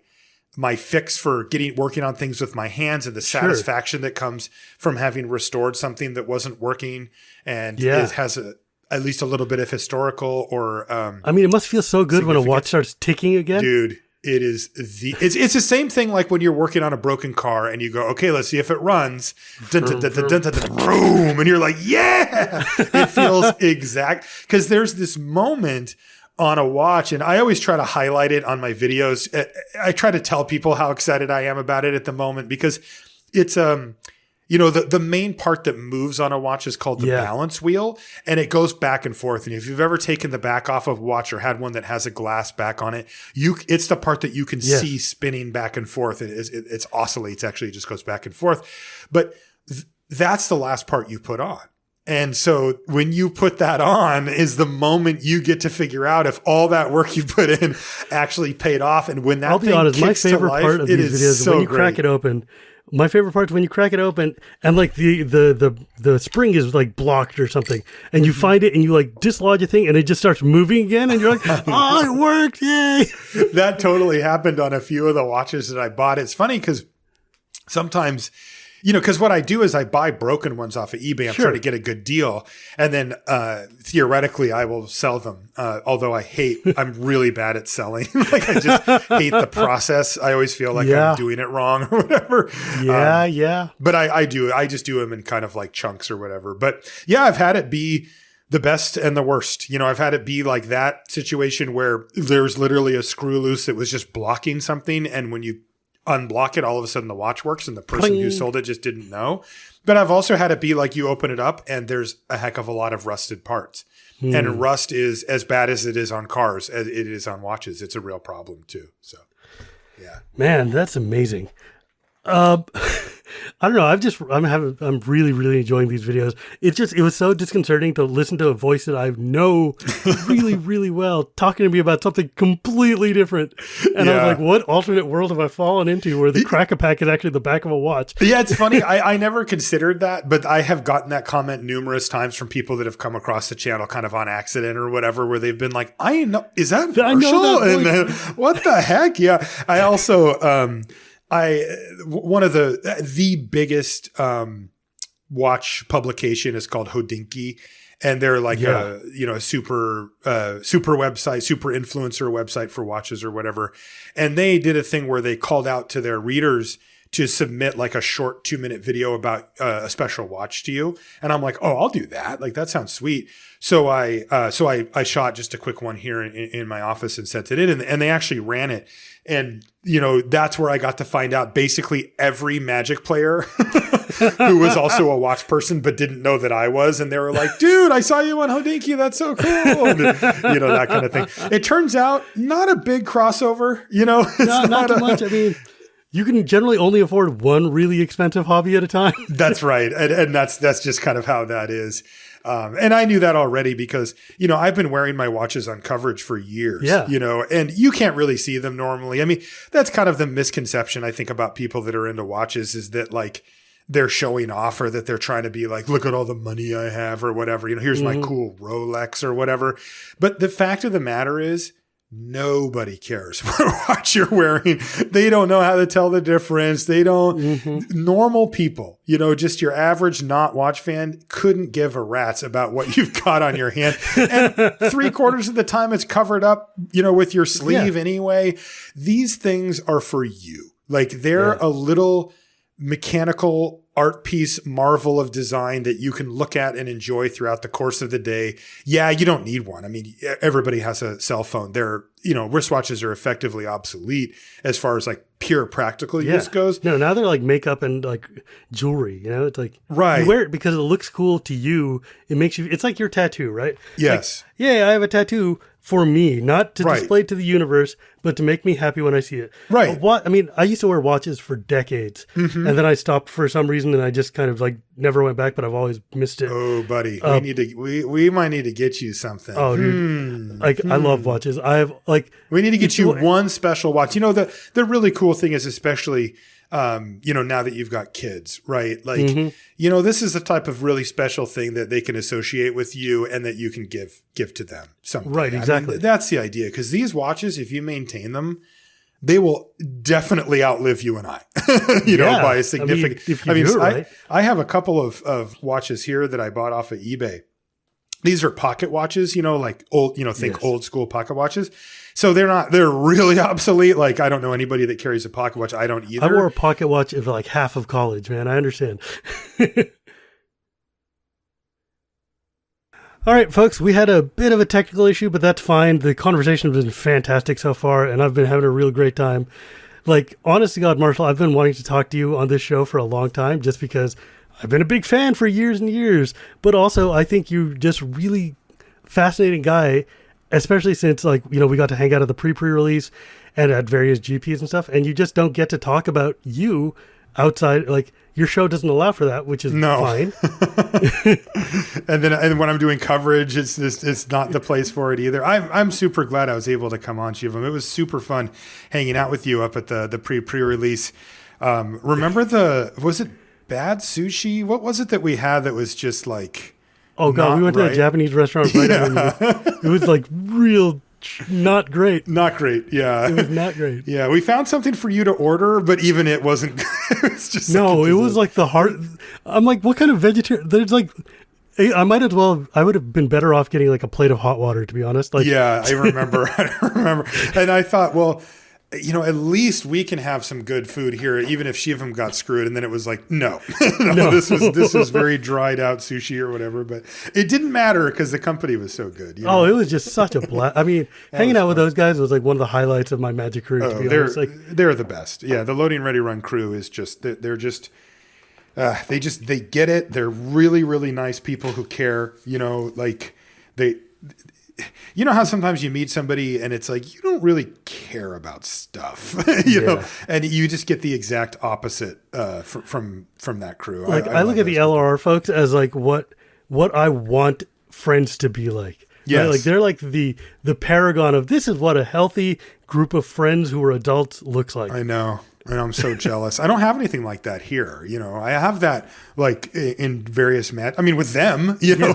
fix for working on things with my hands, and the satisfaction that comes from having restored something that wasn't working, and it has at least a little bit of historical or, I mean, it must feel so good when a watch starts ticking again. Dude. It is it's the same thing like when you're working on a broken car and you go, okay, let's see if it runs. Dun, dun, dun, dun, dun, dun, dun, boom. And you're like, yeah, it feels exact. Because there's this moment on a watch, and I always try to highlight it on my videos. I try to tell people how excited I am about it at the moment, because it's, you the main part that moves on a watch is called the balance wheel, and it goes back and forth. And if you've ever taken the back off of a watch or had one that has a glass back on it, it's the part that you can see spinning back and forth. It oscillates, actually. It just goes back and forth. But that's the last part you put on. And so when you put that on is the moment you get to figure out if all that work you put in actually paid off. And when that I'll be honest, my favorite part of these videos is when you crack it open. My favorite part is when you crack it open and like the spring is like blocked or something, and you find it and you like dislodge a thing and it just starts moving again, and you're like, oh, it worked, yay! That totally happened on a few of the watches that I bought. It's funny because sometimes, because what I do is I buy broken ones off of eBay. I'm trying to get a good deal. And then theoretically, I will sell them. Although I'm really bad at selling. Like I just hate the process. I always feel like I'm doing it wrong or whatever. Yeah. But I just do them in kind of like chunks or whatever. But yeah, I've had it be the best and the worst. I've had it be like that situation where there's literally a screw loose that was just blocking something. And when you unblock it, all of a sudden the watch works and the person who sold it just didn't know. But I've also had it be like you open it up and there's a heck of a lot of rusted parts. And rust is as bad as it is on cars as it is on watches. It's a real problem too. So, yeah. Man, that's amazing. I don't know. I'm really, really enjoying these videos. It was so disconcerting to listen to a voice that I know really, really well talking to me about something completely different. And I was like, what alternate world have I fallen into where the crack-a-pack is actually the back of a watch? Yeah, it's funny. I never considered that, but I have gotten that comment numerous times from people that have come across the channel kind of on accident or whatever, where they've been like, I know, is that Marshall? I know that and then, what the heck? Yeah. I also, one of the biggest watch publication is called Hodinkee, and they're like a super website, super influencer website for watches or whatever. And they did a thing where they called out to their readers to submit like a short 2-minute video about a special watch to you. And I'm like, oh, I'll do that. Like, that sounds sweet. So I shot just a quick one here in my office and sent it in, and they actually ran it. And, that's where I got to find out basically every Magic player who was also a watch person, but didn't know that I was. And they were like, dude, I saw you on Hodinkee. That's so cool. And, that kind of thing. It turns out not a big crossover, it's not too much. I mean, you can generally only afford one really expensive hobby at a time. That's right. And that's just kind of how that is. And I knew that already because, I've been wearing my watches on coverage for years, and you can't really see them normally. I mean, that's kind of the misconception I think about people that are into watches, is that like they're showing off, or that they're trying to be like, look at all the money I have or whatever, here's my cool Rolex or whatever. But the fact of the matter is, nobody cares what watch you're wearing. They don't know how to tell the difference. They don't. Normal people, just your average not watch fan couldn't give a rat's about what you've got on your hand. And 3/4 of the time it's covered up, with your sleeve anyway. These things are for you. Like, they're a little mechanical art piece marvel of design that you can look at and enjoy throughout the course of the day. Yeah, you don't need one. I mean, everybody has a cell phone. Wristwatches are effectively obsolete as far as like pure practical use goes. No, now they're like makeup and like jewelry, it's like, right. You wear it because it looks cool to you. It makes you, it's like your tattoo, right? Yes. Like, I have a tattoo for me, not to display to the universe, but to make me happy when I see it. Right. I used to wear watches for decades, and then I stopped for some reason, and I just kind of like never went back, but I've always missed it. Oh, buddy, we might need to get you something. Oh, dude, I love watches. We need to get you one special watch. The really cool thing is, especially, now that you've got kids, right? Like, this is the type of really special thing that they can associate with you and that you can give to them something. Right, exactly. That's the idea. Because these watches, if you maintain them, they will definitely outlive you and I, by a significant. I have a couple of watches here that I bought off of eBay. These are pocket watches, like old, old school pocket watches. So they're really obsolete. Like, I don't know anybody that carries a pocket watch. I don't either. I wore a pocket watch for like half of college, man. I understand. All right, folks, we had a bit of a technical issue, but that's fine. The conversation has been fantastic so far, and I've been having a real great time. Like, honest to God, Marshall, I've been wanting to talk to you on this show for a long time, just because I've been a big fan for years and years, but also I think you're just really fascinating guy, especially since like, you know, we got to hang out at the pre-release and at various GPs and stuff, and you just don't get to talk about you outside, like your show doesn't allow for that, which is fine. and when I'm doing coverage, it's not the place for it either. I'm super glad I was able to come on, Shivam. It was super fun hanging out with you up at the pre-release. Remember was it bad sushi? What was it that we had that was just like, oh god, we went to a Japanese restaurant right it was like real not great. Not great, yeah. It was not great. Yeah, we found something for you to order, but even it wasn't good. It was just no, it was like the heart. I'm like, what kind of vegetarian? There's like, I might as well. I would have been better off getting like a plate of hot water, to be honest. Like, yeah, I remember. And I thought, well, you know, at least we can have some good food here, even if Shivam got screwed. And then it was like, no, this is very dried out sushi or whatever. But it didn't matter because the company was so good. You know? Oh, it was just such a blast. I mean, hanging out with those guys was like one of the highlights of my Magic career. To be honest, they're the best. Yeah, the Loading Ready Run crew is just they're just. They get it. They're really, really nice people who care. You know, like you know how sometimes you meet somebody and it's like you don't really care about stuff, you know, and you just get the exact opposite from that crew. Like I look at the LRR folks as like what I want friends to be like. Yes. Right? Like they're like the paragon of this is what a healthy group of friends who are adults looks like. I know. And I'm so jealous. I don't have anything like that here. You know, I have that like in various I mean, with them, you know,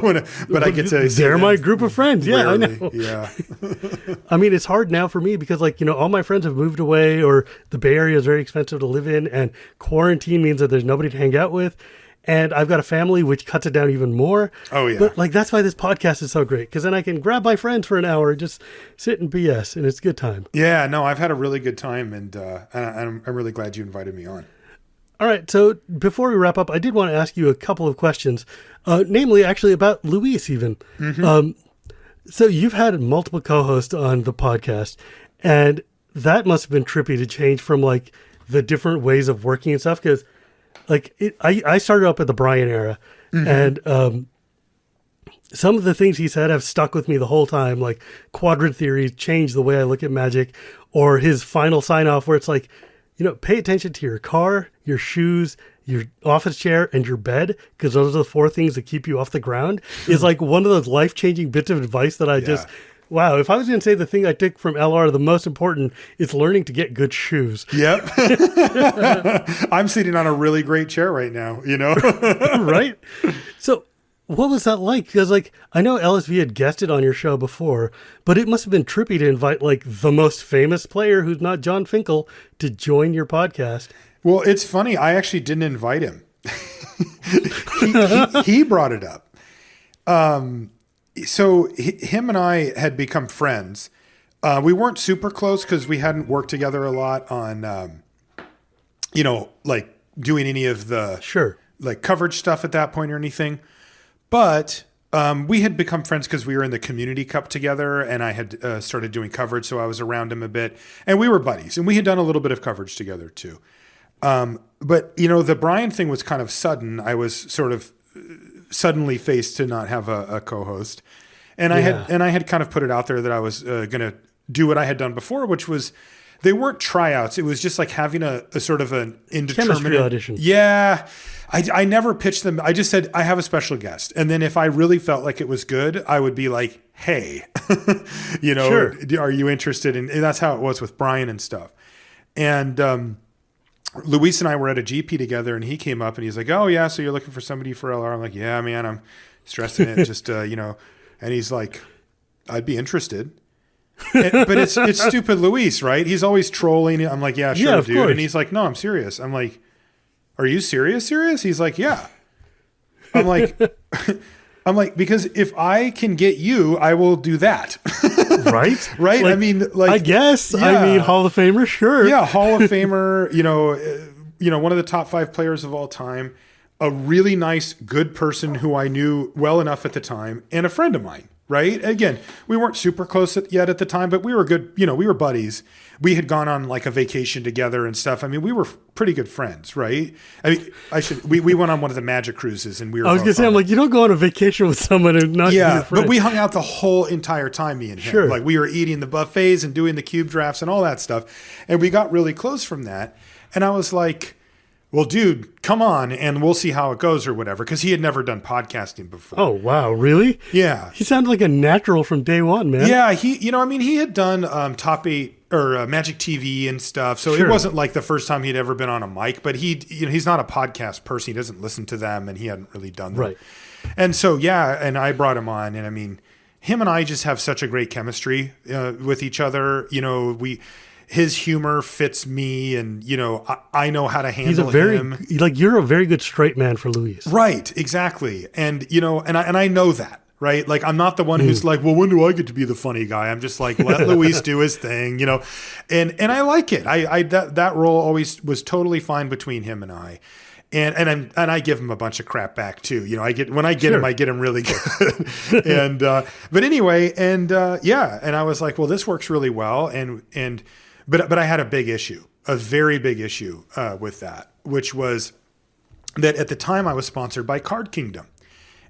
but I get to. They're my group of friends. Yeah, rarely. I know. Yeah. I mean, it's hard now for me because like, you know, all my friends have moved away or the Bay Area is very expensive to live in and quarantine means that there's nobody to hang out with. And I've got a family, which cuts it down even more. Oh, yeah. But like, that's why this podcast is so great. Because then I can grab my friends for an hour and just sit and BS. And it's a good time. Yeah, no, I've had a really good time. And I'm really glad you invited me on. All right. So before we wrap up, I did want to ask you a couple of questions. Namely, actually, about Luis even. Mm-hmm. So you've had multiple co-hosts on the podcast. And that must have been trippy to change from like the different ways of working and stuff. Because like I started up at the Brian era, and some of the things he said have stuck with me the whole time. Like quadrant theory changed the way I look at Magic, or his final sign off where it's like, you know, pay attention to your car, your shoes, your office chair, and your bed, because those are the 4 things that keep you off the ground. Is like one of those life changing bits of advice that I just. Wow, if I was going to say the thing I took from LR, the most important is learning to get good shoes. Yep. I'm sitting on a really great chair right now, you know? Right? So what was that like? Because like, I know LSV had guested on your show before, but it must have been trippy to invite like the most famous player who's not John Finkel to join your podcast. Well, it's funny. I actually didn't invite him. he brought it up. So him and I had become friends. We weren't super close because we hadn't worked together a lot on, you know, like doing any of the like coverage stuff at that point or anything. But we had become friends because we were in the Community Cup together, and I had started doing coverage, so I was around him a bit, and we were buddies, and we had done a little bit of coverage together too. But you know, the Brian thing was kind of sudden. I was sort of suddenly faced to not have a co-host, and I had kind of put it out there that I was going to do what I had done before, which was they weren't tryouts. It was just like having a sort of an indeterminate chemistry audition. Yeah, I never pitched them. I just said I have a special guest, and then if I really felt like it was good, I would be like, hey, you know, are you interested? And that's how it was with Brian and stuff. And Luis and I were at a GP together, and he came up and he's like, oh yeah, so you're looking for somebody for LR? I'm like, yeah, man, I'm stressing it. Just, you know, and he's like, I'd be interested. But it's stupid Luis, right? He's always trolling. I'm like, yeah, sure, dude. Course. And he's like, no, I'm serious. I'm like, are you serious? He's like, yeah. I'm like, because if I can get you, I will do that. Right? Right? Like, I mean, like, I guess. Yeah. I mean, Hall of Famer, sure. Yeah, Hall of Famer, you know, one of the top 5 players of all time, a really nice, good person who I knew well enough at the time, and a friend of mine. right? Again, we weren't super close yet at the time, but we were good. You know, we were buddies. We had gone on like a vacation together and stuff. I mean, we were pretty good friends, right? I mean, we went on one of the Magic cruises, and we were. I was gonna say, I'm like, you don't go on a vacation with someone and not. Yeah, but we hung out the whole entire time, me and him. Sure. Like we were eating the buffets and doing the cube drafts and all that stuff, and we got really close from that. And I was like, well, dude, come on and we'll see how it goes or whatever. Because he had never done podcasting before. Oh, wow. Really? Yeah. He sounded like a natural from day one, man. Yeah. He had done Top 8 or Magic TV and stuff. So Sure. It wasn't like the first time he'd ever been on a mic, but he's not a podcast person. He doesn't listen to them and he hadn't really done them. Right. And so, yeah. And I brought him on, and I mean, him and I just have such a great chemistry with each other. You know, his humor fits me, and you know, I know how to handle him. You're a very good straight man for Luis. Right, exactly. And you know, and I know that, right? Like I'm not the one who's like, well, when do I get to be the funny guy? I'm just like, let Luis do his thing, you know. And I like it. That role always was totally fine between him and I. And I give him a bunch of crap back too. You know, when I get him, I get him really good. And but anyway, and I was like, well, this works really well, But I had a big issue, a very big issue with that, which was that at the time I was sponsored by Card Kingdom.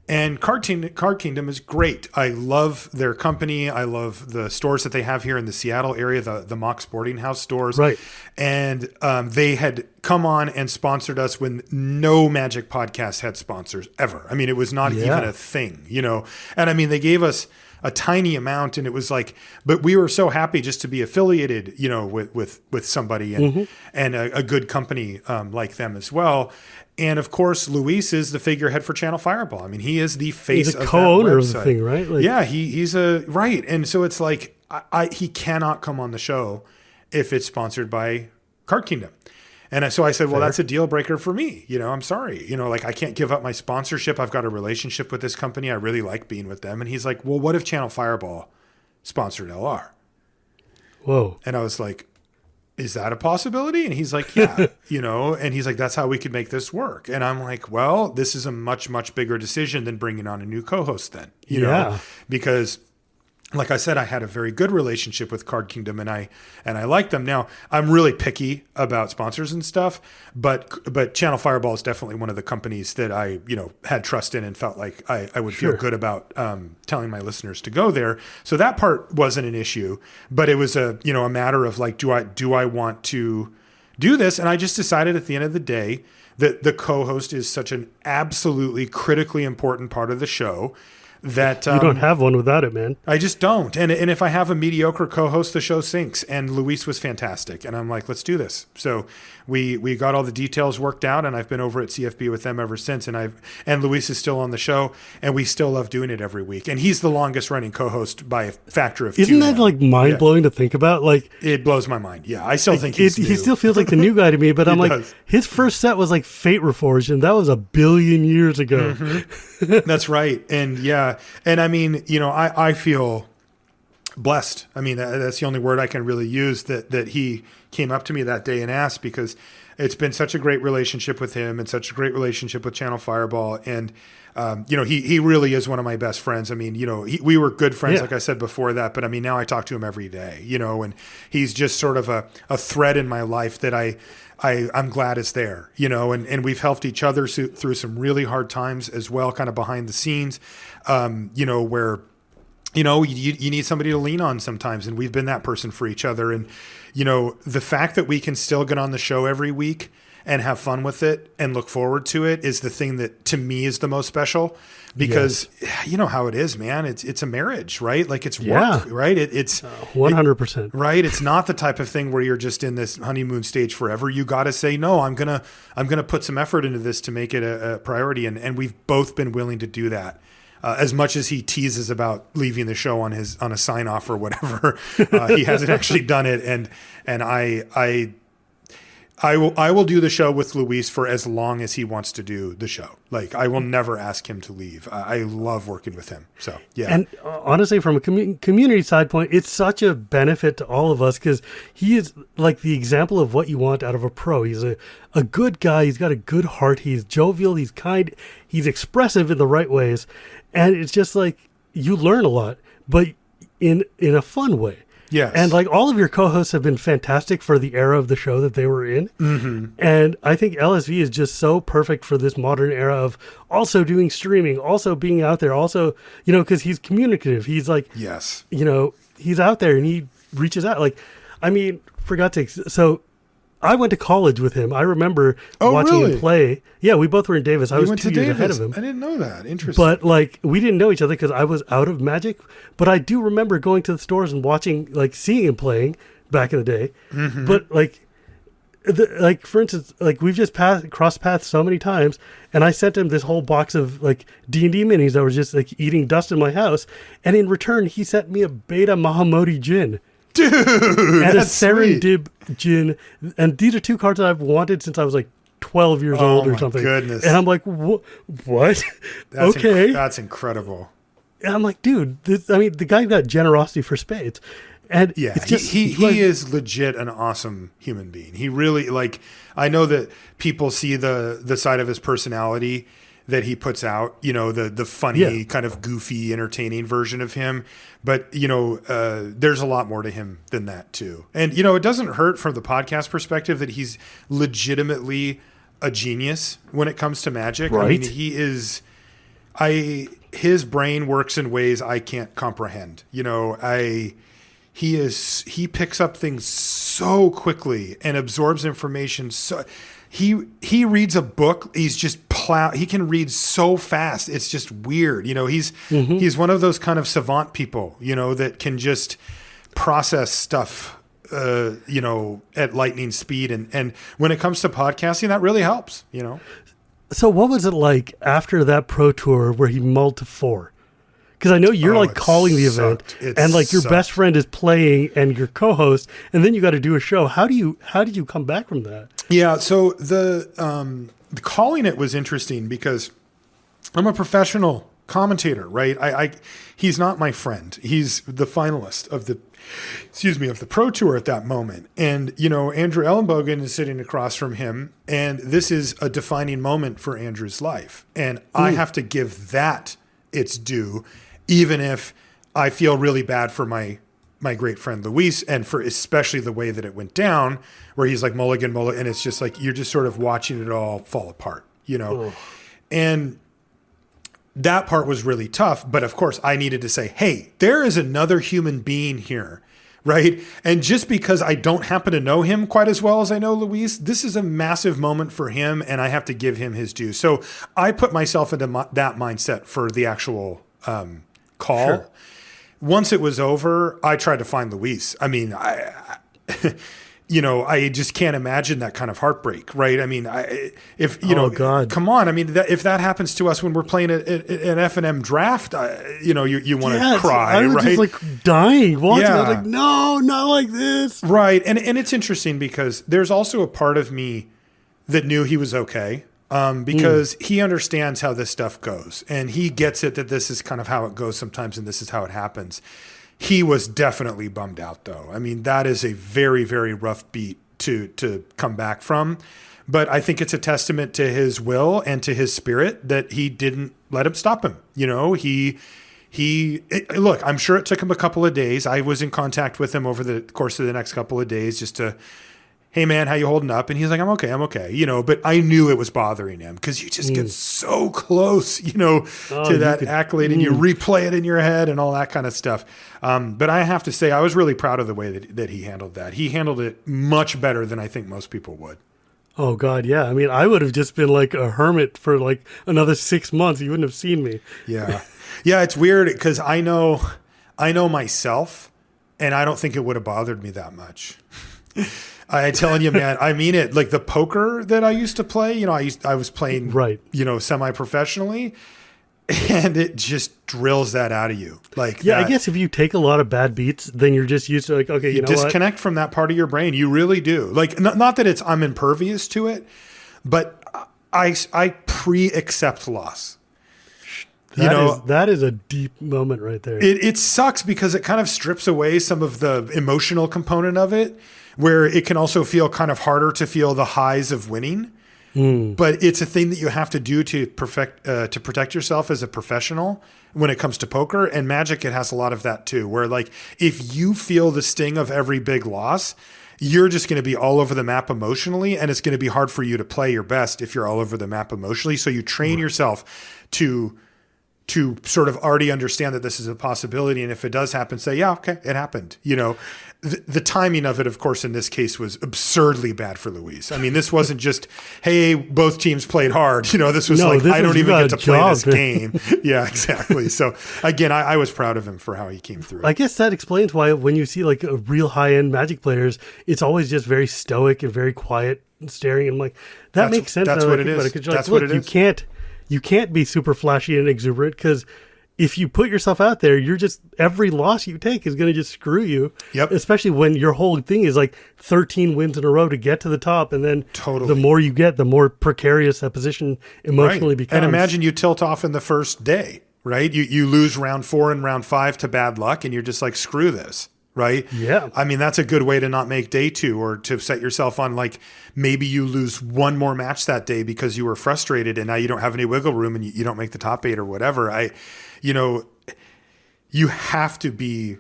And Card Kingdom is great. I love their company. I love the stores that they have here in the Seattle area, the Mock Sporting House stores. Right. And they had come on and sponsored us when no Magic podcast had sponsors ever. I mean, it was not even a thing, you know. And I mean, they gave us a tiny amount, and it was like, but we were so happy just to be affiliated, you know, with somebody and a good company like them as well. And of course, Luis is the figurehead for Channel Fireball. I mean, he is the face of that website. He's a co-owner of the thing, right? Like, yeah, he's right. And so it's like, he cannot come on the show if it's sponsored by Card Kingdom. And so I said, well, that's a deal breaker for me. You know, I'm sorry. You know, like I can't give up my sponsorship. I've got a relationship with this company. I really like being with them. And he's like, well, what if Channel Fireball sponsored LR? Whoa. And I was like, is that a possibility? And he's like, yeah, you know, and he's like, that's how we could make this work. And I'm like, well, this is a much, much bigger decision than bringing on a new co-host then, you know, because like I said, I had a very good relationship with Card Kingdom, and I like them. Now, I'm really picky about sponsors and stuff, but Channel Fireball is definitely one of the companies that I, you know, had trust in and felt like I would feel good about telling my listeners to go there. So that part wasn't an issue, but it was a matter of like, do I want to do this? And I just decided at the end of the day that the co-host is such an absolutely critically important part of the show that you don't have one without it, man. I just don't. And if I have a mediocre co-host, the show sinks. And Luis was fantastic. And I'm like, let's do this. So we got all the details worked out, and I've been over at CFB with them ever since. And Luis is still on the show, and we still love doing it every week. And he's the longest running co-host by a factor of 2. Isn't that like mind blowing to think about? Like, it blows my mind. Yeah, I still think he still feels like the new guy to me. But I'm like, his first set was like Fate Reforged, and that was 1 billion years ago. Mm-hmm. That's right. And yeah, and I mean, you know, I feel blessed. I mean, that's the only word I can really use, that he came up to me that day and asked, because it's been such a great relationship with him and such a great relationship with Channel Fireball. And, you know, he really is one of my best friends. I mean, you know, we were good friends, like I said before that, but I mean, now I talk to him every day, you know, and he's just sort of a thread in my life that I'm glad is there, you know, and we've helped each other through some really hard times as well, kind of behind the scenes, you know, where, you know, you need somebody to lean on sometimes. And we've been that person for each other. And, you know, the fact that we can still get on the show every week and have fun with it and look forward to it is the thing that to me is the most special, because you know how it is, man. It's a marriage, right? Like it's work, right? It's 100%, right? It's not the type of thing where you're just in this honeymoon stage forever. You got to say, no, I'm going to put some effort into this to make it a priority. And we've both been willing to do that. As much as he teases about leaving the show on a sign off or whatever, he hasn't actually done it. And I will do the show with Luis for as long as he wants to do the show. Like, I will never ask him to leave. I love working with him. So, yeah. And honestly, from a community side point, it's such a benefit to all of us, because he is like the example of what you want out of a pro. He's a good guy. He's got a good heart. He's jovial. He's kind. He's expressive in the right ways. And it's just like, you learn a lot, but in a fun way. Yes. And like all of your co-hosts have been fantastic for the era of the show that they were in. Mm-hmm. And I think LSV is just so perfect for this modern era of also doing streaming, also being out there, also, you know, because he's communicative. He's like, Yes. you know, he's out there and he reaches out. Like, I mean, so I went to college with him. I remember watching him play. Yeah, we both were in Davis. I was 2 years ahead of him. I didn't know that. Interesting. But like, we didn't know each other because I was out of Magic. But I do remember going to the stores and watching, like, seeing him playing back in the day. Mm-hmm. But like, for instance, like we've just crossed paths so many times, and I sent him this whole box of like D&D minis that was just like eating dust in my house, and in return he sent me a Beta Mahamoti Djinn. Dude, and a that's sweet. Serendib Djinn, and these are two cards that I've wanted since I was like 12 years old or something. Goodness. And I'm like, what? That's okay. That's incredible. And I'm like, dude, the guy got generosity for spades. And yeah, it's just, he is legit an awesome human being. He really, like, I know that people see the side of his personality that he puts out, you know, the funny, kind of goofy, entertaining version of him. But, you know, there's a lot more to him than that, too. And, you know, it doesn't hurt from the podcast perspective that he's legitimately a genius when it comes to Magic. Right. I mean, he is... his brain works in ways I can't comprehend. You know, he picks up things so quickly and absorbs information so... He reads a book. He's just he can read so fast. It's just weird. You know, he's one of those kind of savant people, you know, that can just process stuff, you know, at lightning speed. And when it comes to podcasting, that really helps, you know? So what was it like after that pro tour where he mulled to 4? Because I know you're like calling the event, and like your best friend is playing, and your co-host, and then you got to do a show. How did you come back from that? Yeah, so the calling it was interesting because I'm a professional commentator, right? He's not my friend. He's the finalist of the pro tour at that moment, and you know Andrew Ellenbogen is sitting across from him, and this is a defining moment for Andrew's life, and I have to give that its due. Even if I feel really bad for my great friend Luis, and for especially the way that it went down, where he's like mulligan, and it's just like you're just sort of watching it all fall apart, you know. Ugh. And that part was really tough. But of course, I needed to say, hey, there is another human being here, right? And just because I don't happen to know him quite as well as I know Luis, this is a massive moment for him, and I have to give him his due. So I put myself into that mindset for the actual call. Sure. Once it was over, I tried to find Luis. I mean, you know, I just can't imagine that kind of heartbreak, right? I mean, God. Come on. I mean, if that happens to us when we're playing an F&M draft, you know, you want to cry, I was right? just like dying watching. I was like, no, not like this. Right. And it's interesting because there's also a part of me that knew he was okay. Because he understands how this stuff goes, and he gets it that this is kind of how it goes sometimes, and this is how it happens. He was definitely bummed out, though. I mean, that is a very, very rough beat to come back from. But I think it's a testament to his will and to his spirit that he didn't let him stop him. You know, look, I'm sure it took him a couple of days. I was in contact with him over the course of the next couple of days just to, hey man, how you holding up? And he's like, I'm okay. You know, but I knew it was bothering him because you just get so close, you know, to that accolade, and you replay it in your head and all that kind of stuff. But I have to say, I was really proud of the way that he handled that. He handled it much better than I think most people would. Oh God, yeah. I mean, I would have just been like a hermit for like another 6 months. You wouldn't have seen me. Yeah. Yeah. It's weird because I know myself, and I don't think it would have bothered me that much. I'm telling you, man, I mean it. Like the poker that I used to play, you know, I was playing, you know, semi-professionally, and it just drills that out of you. Like, yeah, I guess if you take a lot of bad beats, then you're just used to like, okay, you know disconnect what? From that part of your brain. You really do. Like, not that I'm impervious to it, but I pre-accept loss. That is a deep moment right there. It sucks because it kind of strips away some of the emotional component of it, where it can also feel kind of harder to feel the highs of winning. but it's a thing that you have to do to protect yourself as a professional when it comes to poker. And Magic, it has a lot of that too, where like if you feel the sting of every big loss, you're just going to be all over the map emotionally, and it's going to be hard for you to play your best if you're all over the map emotionally. So you train yourself to sort of already understand that this is a possibility. And if it does happen, say, yeah, okay, it happened. You know, the timing of it, of course, in this case was absurdly bad for Luis. I mean, this wasn't just, hey, both teams played hard. You know, this was I don't even get to play this game. Yeah, exactly. So again, I was proud of him for how he came through. I guess that explains why when you see like a real high-end Magic players, it's always just very stoic and very quiet and staring. And like, that makes sense. That's what it is. That's what it is. You can't be super flashy and exuberant, because if you put yourself out there, you're just, every loss you take is going to just screw you. Yep. Especially when your whole thing is like 13 wins in a row to get to the top. And then the more you get, the more precarious that position emotionally becomes. And imagine you tilt off in the first day, right? You lose round 4 and round 5 to bad luck, and you're just like, screw this. Right? Yeah. I mean, that's a good way to not make day 2, or to set yourself on like, maybe you lose one more match that day because you were frustrated and now you don't have any wiggle room and you don't make the top 8 or whatever. You have to be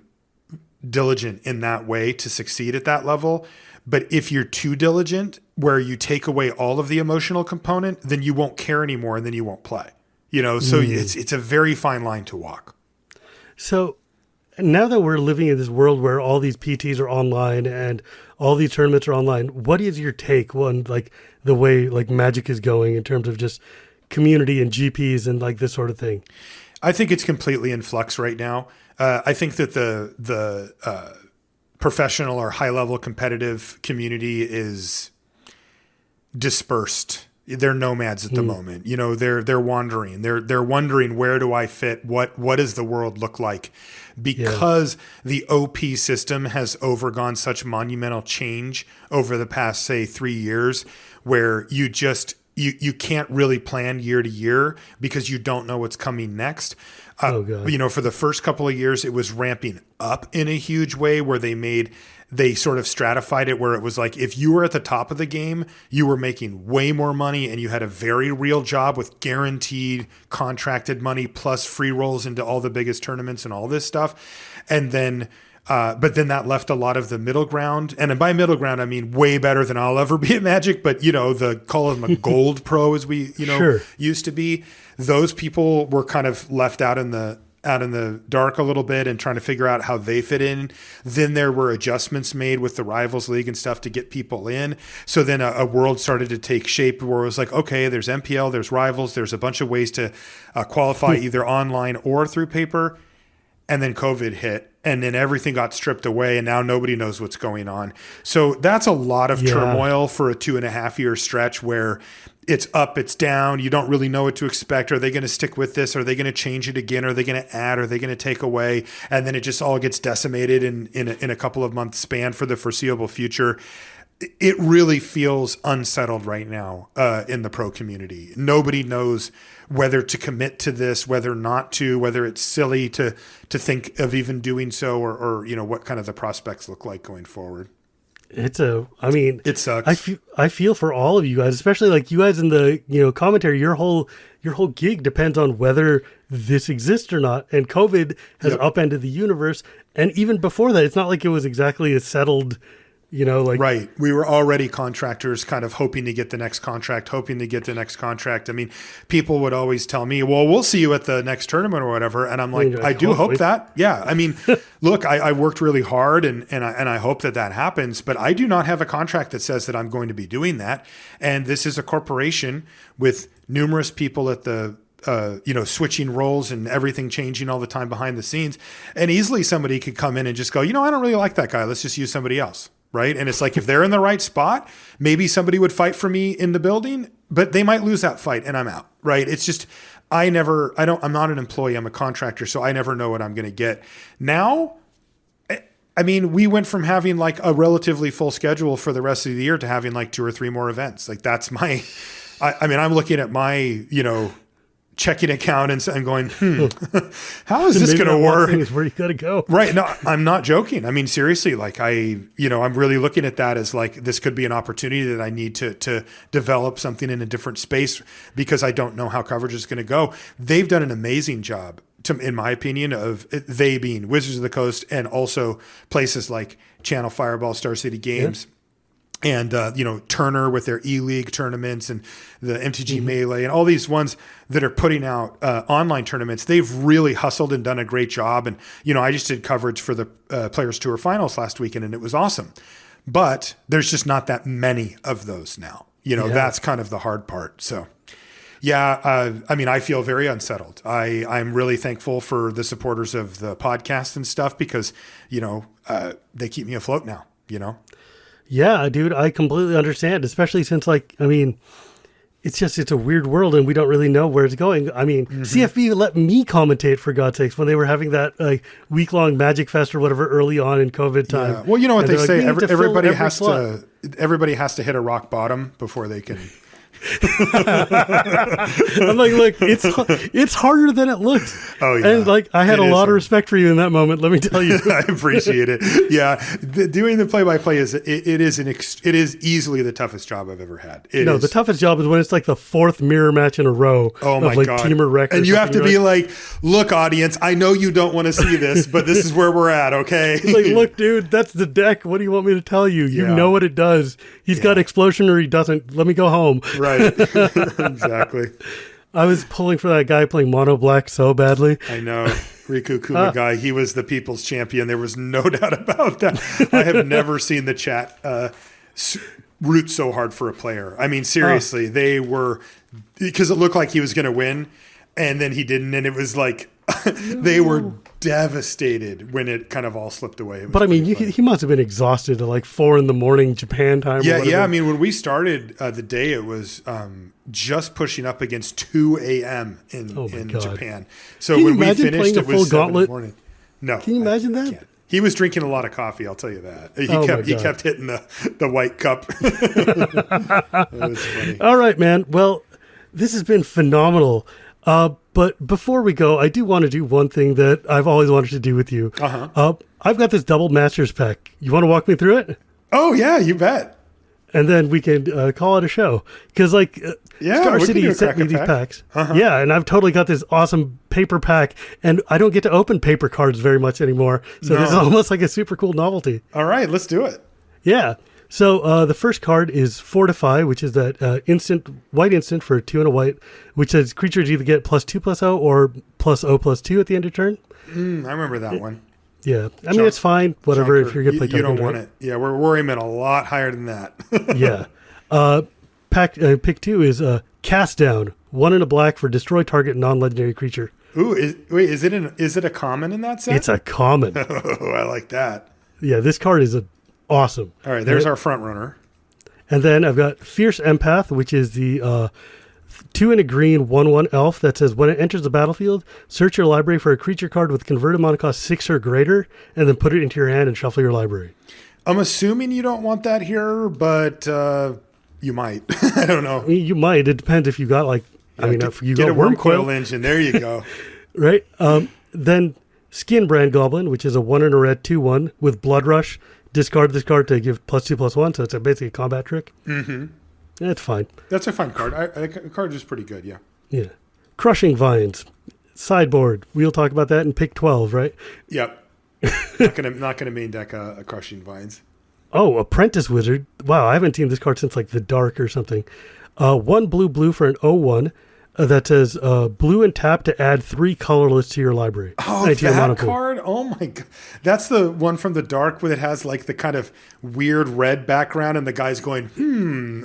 diligent in that way to succeed at that level. But if you're too diligent, where you take away all of the emotional component, then you won't care anymore and then you won't play. You know, so it's a very fine line to walk. So now that we're living in this world where all these PTs are online and all these tournaments are online, what is your take on like the way like Magic is going in terms of just community and GPs and like this sort of thing? I think it's completely in flux right now. I think that the professional or high level competitive community is dispersed. They're nomads at the moment. You know, they're wandering. They're wondering, where do I fit? What does the world look like? Because the OP system has overgone such monumental change over the past, say, 3 years, where you just you can't really plan year to year because you don't know what's coming next. You know, for the first couple of years, it was ramping up in a huge way, where they sort of stratified it, where it was like, if you were at the top of the game, you were making way more money and you had a very real job with guaranteed contracted money plus free rolls into all the biggest tournaments and all this stuff. And then, but then that left a lot of the middle ground. And by middle ground, I mean way better than I'll ever be at Magic, but you know, call them a gold pro as we, used to be. Those people were kind of left out in the dark a little bit and trying to figure out how they fit in. Then there were adjustments made with the Rivals League and stuff to get people in. So then a world started to take shape where it was like, okay, there's MPL, there's Rivals, there's a bunch of ways to qualify either online or through paper. And then COVID hit, and then everything got stripped away, and now nobody knows what's going on. So that's a lot of turmoil for a 2.5 year stretch where it's up, it's down. You don't really know what to expect. Are they going to stick with this? Are they going to change it again? Are they going to add? Are they going to take away? And then it just all gets decimated in a couple of months span for the foreseeable future. It really feels unsettled right now in the pro community. Nobody knows whether to commit to this, whether not to, whether it's silly to think of even doing so, or you know, what kind of the prospects look like going forward. It sucks. I feel for all of you guys, especially like you guys in the commentary. Your whole gig depends on whether this exists or not, and COVID has upended the universe. And even before that, it's not like it was exactly a settled. Right. We were already contractors kind of hoping to get the next contract. I mean, people would always tell me, well, we'll see you at the next tournament or whatever. And I'm like, I do hope that. Yeah. I mean, look, I worked really hard and I hope that happens, but I do not have a contract that says that I'm going to be doing that. And this is a corporation with numerous people at the, switching roles and everything changing all the time behind the scenes. And easily somebody could come in and just go, I don't really like that guy. Let's just use somebody else. Right. And it's like, if they're in the right spot, maybe somebody would fight for me in the building, but they might lose that fight and I'm out. Right. It's just, I'm not an employee. I'm a contractor. So I never know what I'm going to get. Now, I mean, we went from having like a relatively full schedule for the rest of the year to having like 2 or 3 more events. Like that's I'm looking at my, checking account and going, how is this Maybe going to that one work? thing is where you got to go. Right. No, I'm not joking. I mean, seriously, like I'm really looking at that as like, this could be an opportunity that I need to develop something in a different space because I don't know how coverage is going to go. They've done an amazing job, in my opinion, of they being Wizards of the Coast and also places like Channel Fireball, Star City Games. And, Turner with their E-League tournaments and the MTG Melee and all these ones that are putting out online tournaments. They've really hustled and done a great job. And, I just did coverage for the Players Tour finals last weekend and it was awesome. But there's just not that many of those now. That's kind of the hard part. So, I feel very unsettled. I'm really thankful for the supporters of the podcast and stuff because, they keep me afloat now, Yeah, dude, I completely understand, especially since it's a weird world and we don't really know where it's going. I mean, CFB let me commentate for God's sakes when they were having that week-long Magic Fest or whatever early on in COVID time. Yeah. Well, you know what they say, everybody has slot. everybody has to hit a rock bottom before they can. I'm like, look, it's harder than it looks. Oh yeah, and I had a lot of respect for you in that moment. Let me tell you, I appreciate it. Yeah, doing the play-by-play is easily the toughest job I've ever had. The toughest job is when it's like the fourth mirror match in a row. Oh my God, Teamer Rec, and you have to be like, look, audience, I know you don't want to see this, but this is where we're at. Okay, it's like, look, dude, that's the deck. What do you want me to tell you? You know what it does. He's got explosion or he doesn't. Let me go home. Right. Exactly. I was pulling for that guy playing mono black so badly. I know. Riku Kumagai, he was the people's champion. There was no doubt about that. I have never seen the chat root so hard for a player. I mean, seriously, they were, because it looked like he was going to win and then he didn't. And it was like, they were devastated when it kind of all slipped away. But I mean, he must have been exhausted at 4 a.m. Japan time. Yeah. I mean, when we started the day, it was just pushing up against 2 a.m. in Japan. So when we finished, it was 7 in the morning. No. Can you imagine that? Can't. He was drinking a lot of coffee, I'll tell you that. He kept hitting the white cup. That was funny. All right, man. Well, this has been phenomenal. But before we go, I do want to do one thing that I've always wanted to do with you. I've got this double Masters pack. You want to walk me through it? Oh, yeah, you bet. And then we can call it a show. Because, Star City sent me these packs. Yeah, and I've totally got this awesome paper pack. And I don't get to open paper cards very much anymore. So this is almost like a super cool novelty. All right, let's do it. Yeah. So the first card is Fortify, which is that white instant for 2 and a white, which says creatures either get +2/+0 or +0/+2 at the end of turn. I remember that one. Yeah. I mean, it's fine. Whatever. If you're going to play token, you don't right? want it. Yeah, we're aiming a lot higher than that. Yeah. Pick 2 is Cast Down, 1 and a black for destroy target non-legendary creature. Ooh, is it a common in that set? It's a common. Oh, I like that. Yeah, this card is awesome. All right, there's our front runner. And then I've got Fierce Empath, which is the 2 and a green 1/1 elf that says when it enters the battlefield, search your library for a creature card with converted mana cost 6 or greater, and then put it into your hand and shuffle your library. I'm assuming you don't want that here, but you might. I don't know. You might. It depends if you got if you get got a Wormcoil engine. There you go. Right. Then Skin Brand Goblin, which is a 1 and a red 2/1 with Blood Rush. Discard this card to give +2/+1, so it's basically a combat trick. Mm-hmm. Yeah, it's fine. That's a fun card. The card is pretty good, yeah. Yeah. Crushing Vines. Sideboard. We'll talk about that in pick 12, right? Yep. not gonna main deck a Crushing Vines. Oh, Apprentice Wizard. Wow, I haven't seen this card since the Dark or something. 1 blue for an 0/1 that says blue and tap to add 3 colorless to your library. Oh, that card? Oh my God. That's the one from the Dark where it has the kind of weird red background and the guy's going,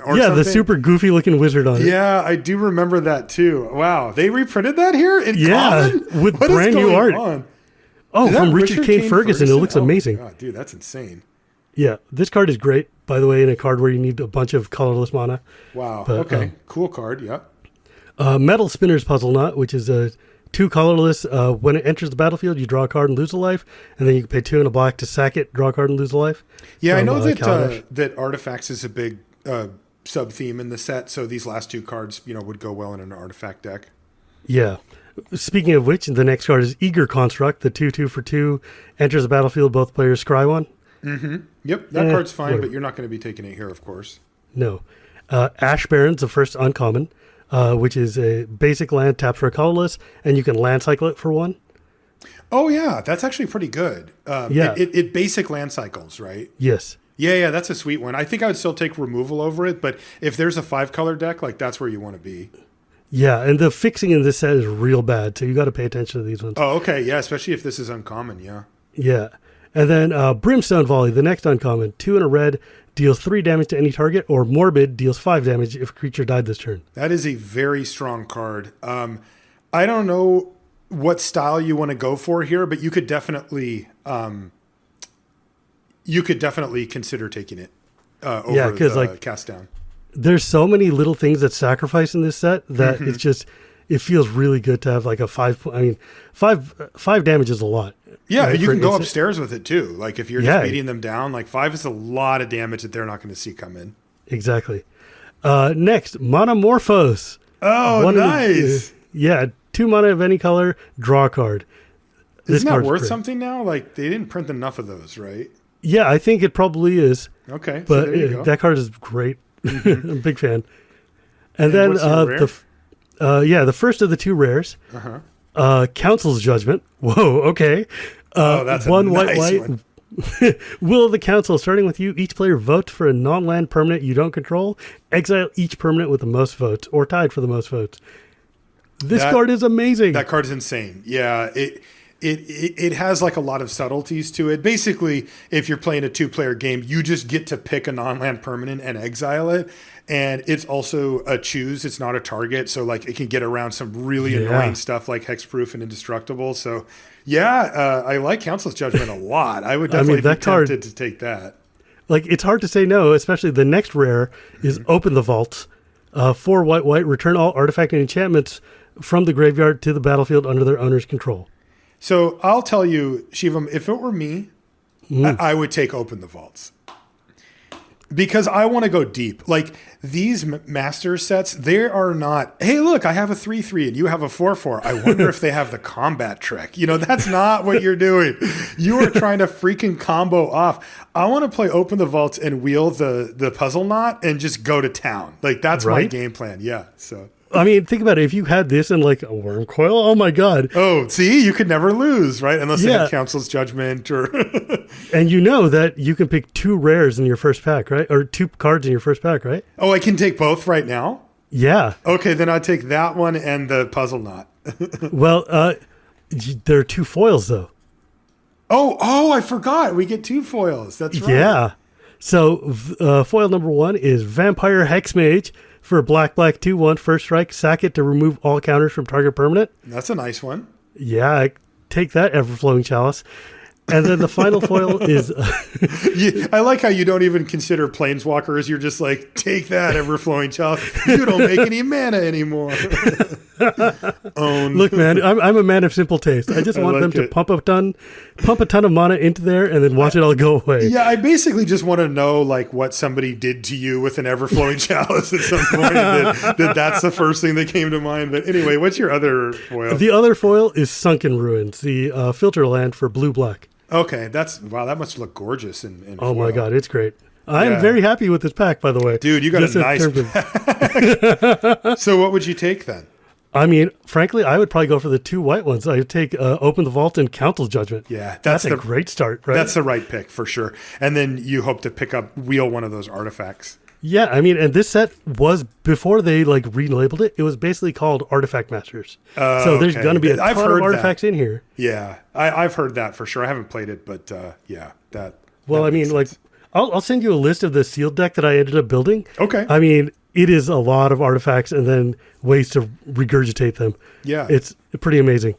or yeah, something. the super goofy looking wizard on it. Yeah, I do remember that too. Wow. They reprinted that here in common? With what brand new art. Oh, from Richard Kane Ferguson. It looks amazing. God, dude, that's insane. Yeah, this card is great, by the way, in a card where you need a bunch of colorless mana. Wow. But, okay. Cool card. Yep. Metal Spinner's Puzzle Knot, which is a 2 colorless. When it enters the babattlefield, you draw a card and lose a life, and then you can pay 2 and a black to sack it, draw a card and lose a life. Yeah, I know that artifacts is a big sub theme in the set, so these last 2 cards, would go well in an artifact deck. Yeah. Speaking of which, the next card is Eager Construct. The 2/2 for 2 enters the battlefield. Both players scry one. Yep, that card's fine, but you're not going to be taking it here, of course. No. Ash Baron's the first uncommon, which is a basic land, taps for a colorless, and you can land cycle it for 1. Oh, yeah, that's actually pretty good. Yeah. It basic land cycles, right? Yes. Yeah, that's a sweet one. I think I would still take removal over it, but if there's a 5-color deck, like that's where you want to be. Yeah, and the fixing in this set is real bad, so you got to pay attention to these ones. Oh, okay, yeah, especially if this is uncommon, yeah. Yeah. And then Brimstone Volley, the next uncommon. 2 and a red, deals 3 damage to any target, or Morbid deals 5 damage if a creature died this turn. That is a very strong card. I don't know what style you want to go for here, but you could definitely consider taking it over the cast down. There's so many little things that sacrifice in this set that it's just, it feels really good to have like a 5. I mean, five damage is a lot. Yeah, right? you can go upstairs with it too. Like if you're just Yeah. beating them down, like 5 is a lot of damage that they're not going to see come in. Exactly. Next, Monomorphose. Oh, nice. 2 mana of any color, draw a card. Isn't that card's worth great. something now? Like they didn't print enough of those, right? Yeah, I think it probably is. Okay, so But there you go. that card is great. I'm a big fan. And then what's your rare? the first of the 2 rares, Council's Judgment. Whoa, okay. That's one a nice white. one. Will the council, starting with you, each player vote for a non-land permanent you don't control, exile each permanent with the most votes, or tied for the most votes. This card is amazing. That card is insane. Yeah, it has like a lot of subtleties to it. Basically, if you're playing a 2-player game, you just get to pick a non-land permanent and exile it. And it's also a choose. It's not a target. So like it can get around some really annoying stuff like hexproof and indestructible. So I like Council's Judgment a lot. I would definitely be tempted to take that. Like it's hard to say no, especially the next rare is Open the Vaults. 4 white, return all artifact and enchantments from the graveyard to the battlefield under their owner's control. So I'll tell you, Shivam, if it were me, I would take Open the Vaults. Because I want to go deep. Like these master sets, they are not, hey, look, I have a 3/3 and you have a 4/4. I wonder if they have the combat trick. You know, that's not what you're doing. You are trying to freaking combo off. I want to play Open the Vaults and wheel the puzzle knot and just go to town. Like that's my game plan. Yeah. So I mean, think about it. If you had this in like a worm coil, oh my God. Oh, see, you could never lose, right? Unless they have Council's Judgment or. And you know that you can pick 2 rares in your first pack, right? Or 2 cards in your first pack, right? Oh, I can take both right now? Yeah. Okay, then I'll take that one and the puzzle knot. Well, there are 2 foils though. Oh, I forgot. We get 2 foils. That's right. Yeah. So foil number 1 is Vampire Hexmage. For black 2/1 first strike, sack it to remove all counters from target permanent. That's a nice one. Yeah, take that, Everflowing Chalice. And then the final foil is... I like how you don't even consider Planeswalkers. You're just like, take that, Everflowing Chalice. You don't make any mana anymore. Look, man, I'm a man of simple taste. I just want them to pump a ton of mana into there and then watch it all go away. Yeah, I basically just want to know like what somebody did to you with an Everflowing Chalice at some point. That's the first thing that came to mind. But anyway, what's your other foil? The other foil is Sunken Ruins, the filter land for blue-black. Okay, that must look gorgeous in Oh foil. my God, it's great. I'm very happy with this pack, by the way. Dude, you got a nice pack. So what would you take then? I mean, frankly, I would probably go for the 2 white ones. I would take Open the Vault and Council's Judgment. Yeah, that's a great start, right? That's the right pick for sure. And then you hope to wheel one of those artifacts. Yeah, I mean, and this set was, before they like relabeled it, it was basically called Artifact Masters. So there's going to be a ton of artifacts in here. Yeah, I've heard that for sure. I haven't played it, but that. Well, I mean, like, I'll send you a list of the sealed deck that I ended up building. Okay. I mean, it is a lot of artifacts and then ways to regurgitate them. Yeah. It's pretty amazing.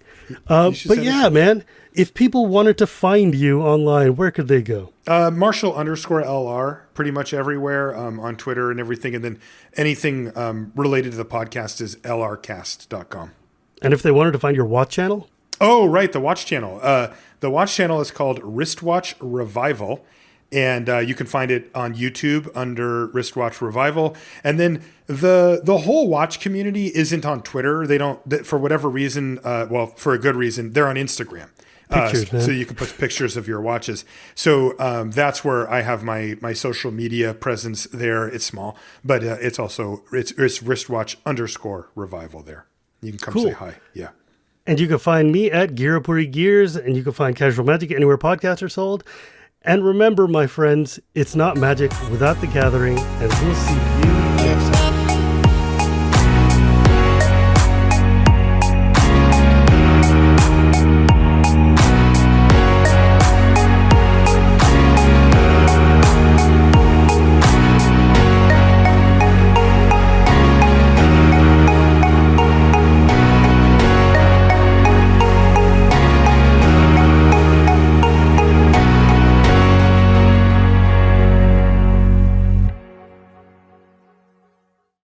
But yeah, man, if people wanted to find you online, where could they go? Marshall_LR, pretty much everywhere on Twitter and everything. And then anything related to the podcast is lrcast.com. And if they wanted to find your watch channel? Oh, right. The watch channel. The watch channel is called Wristwatch Revival. And you can find it on YouTube under Wristwatch Revival. And then the whole watch community isn't on Twitter. They don't, for whatever reason, for a good reason, they're on Instagram. Pictures, so you can put pictures of your watches. So that's where I have my social media presence there. It's small, but it's also, it's wristwatch _revival there. You can come say hi. Yeah. And you can find me at Girapuri Gears, and you can find Casual Magic anywhere podcasts are sold. And remember, my friends, it's not magic without the gathering, and we'll see you next time.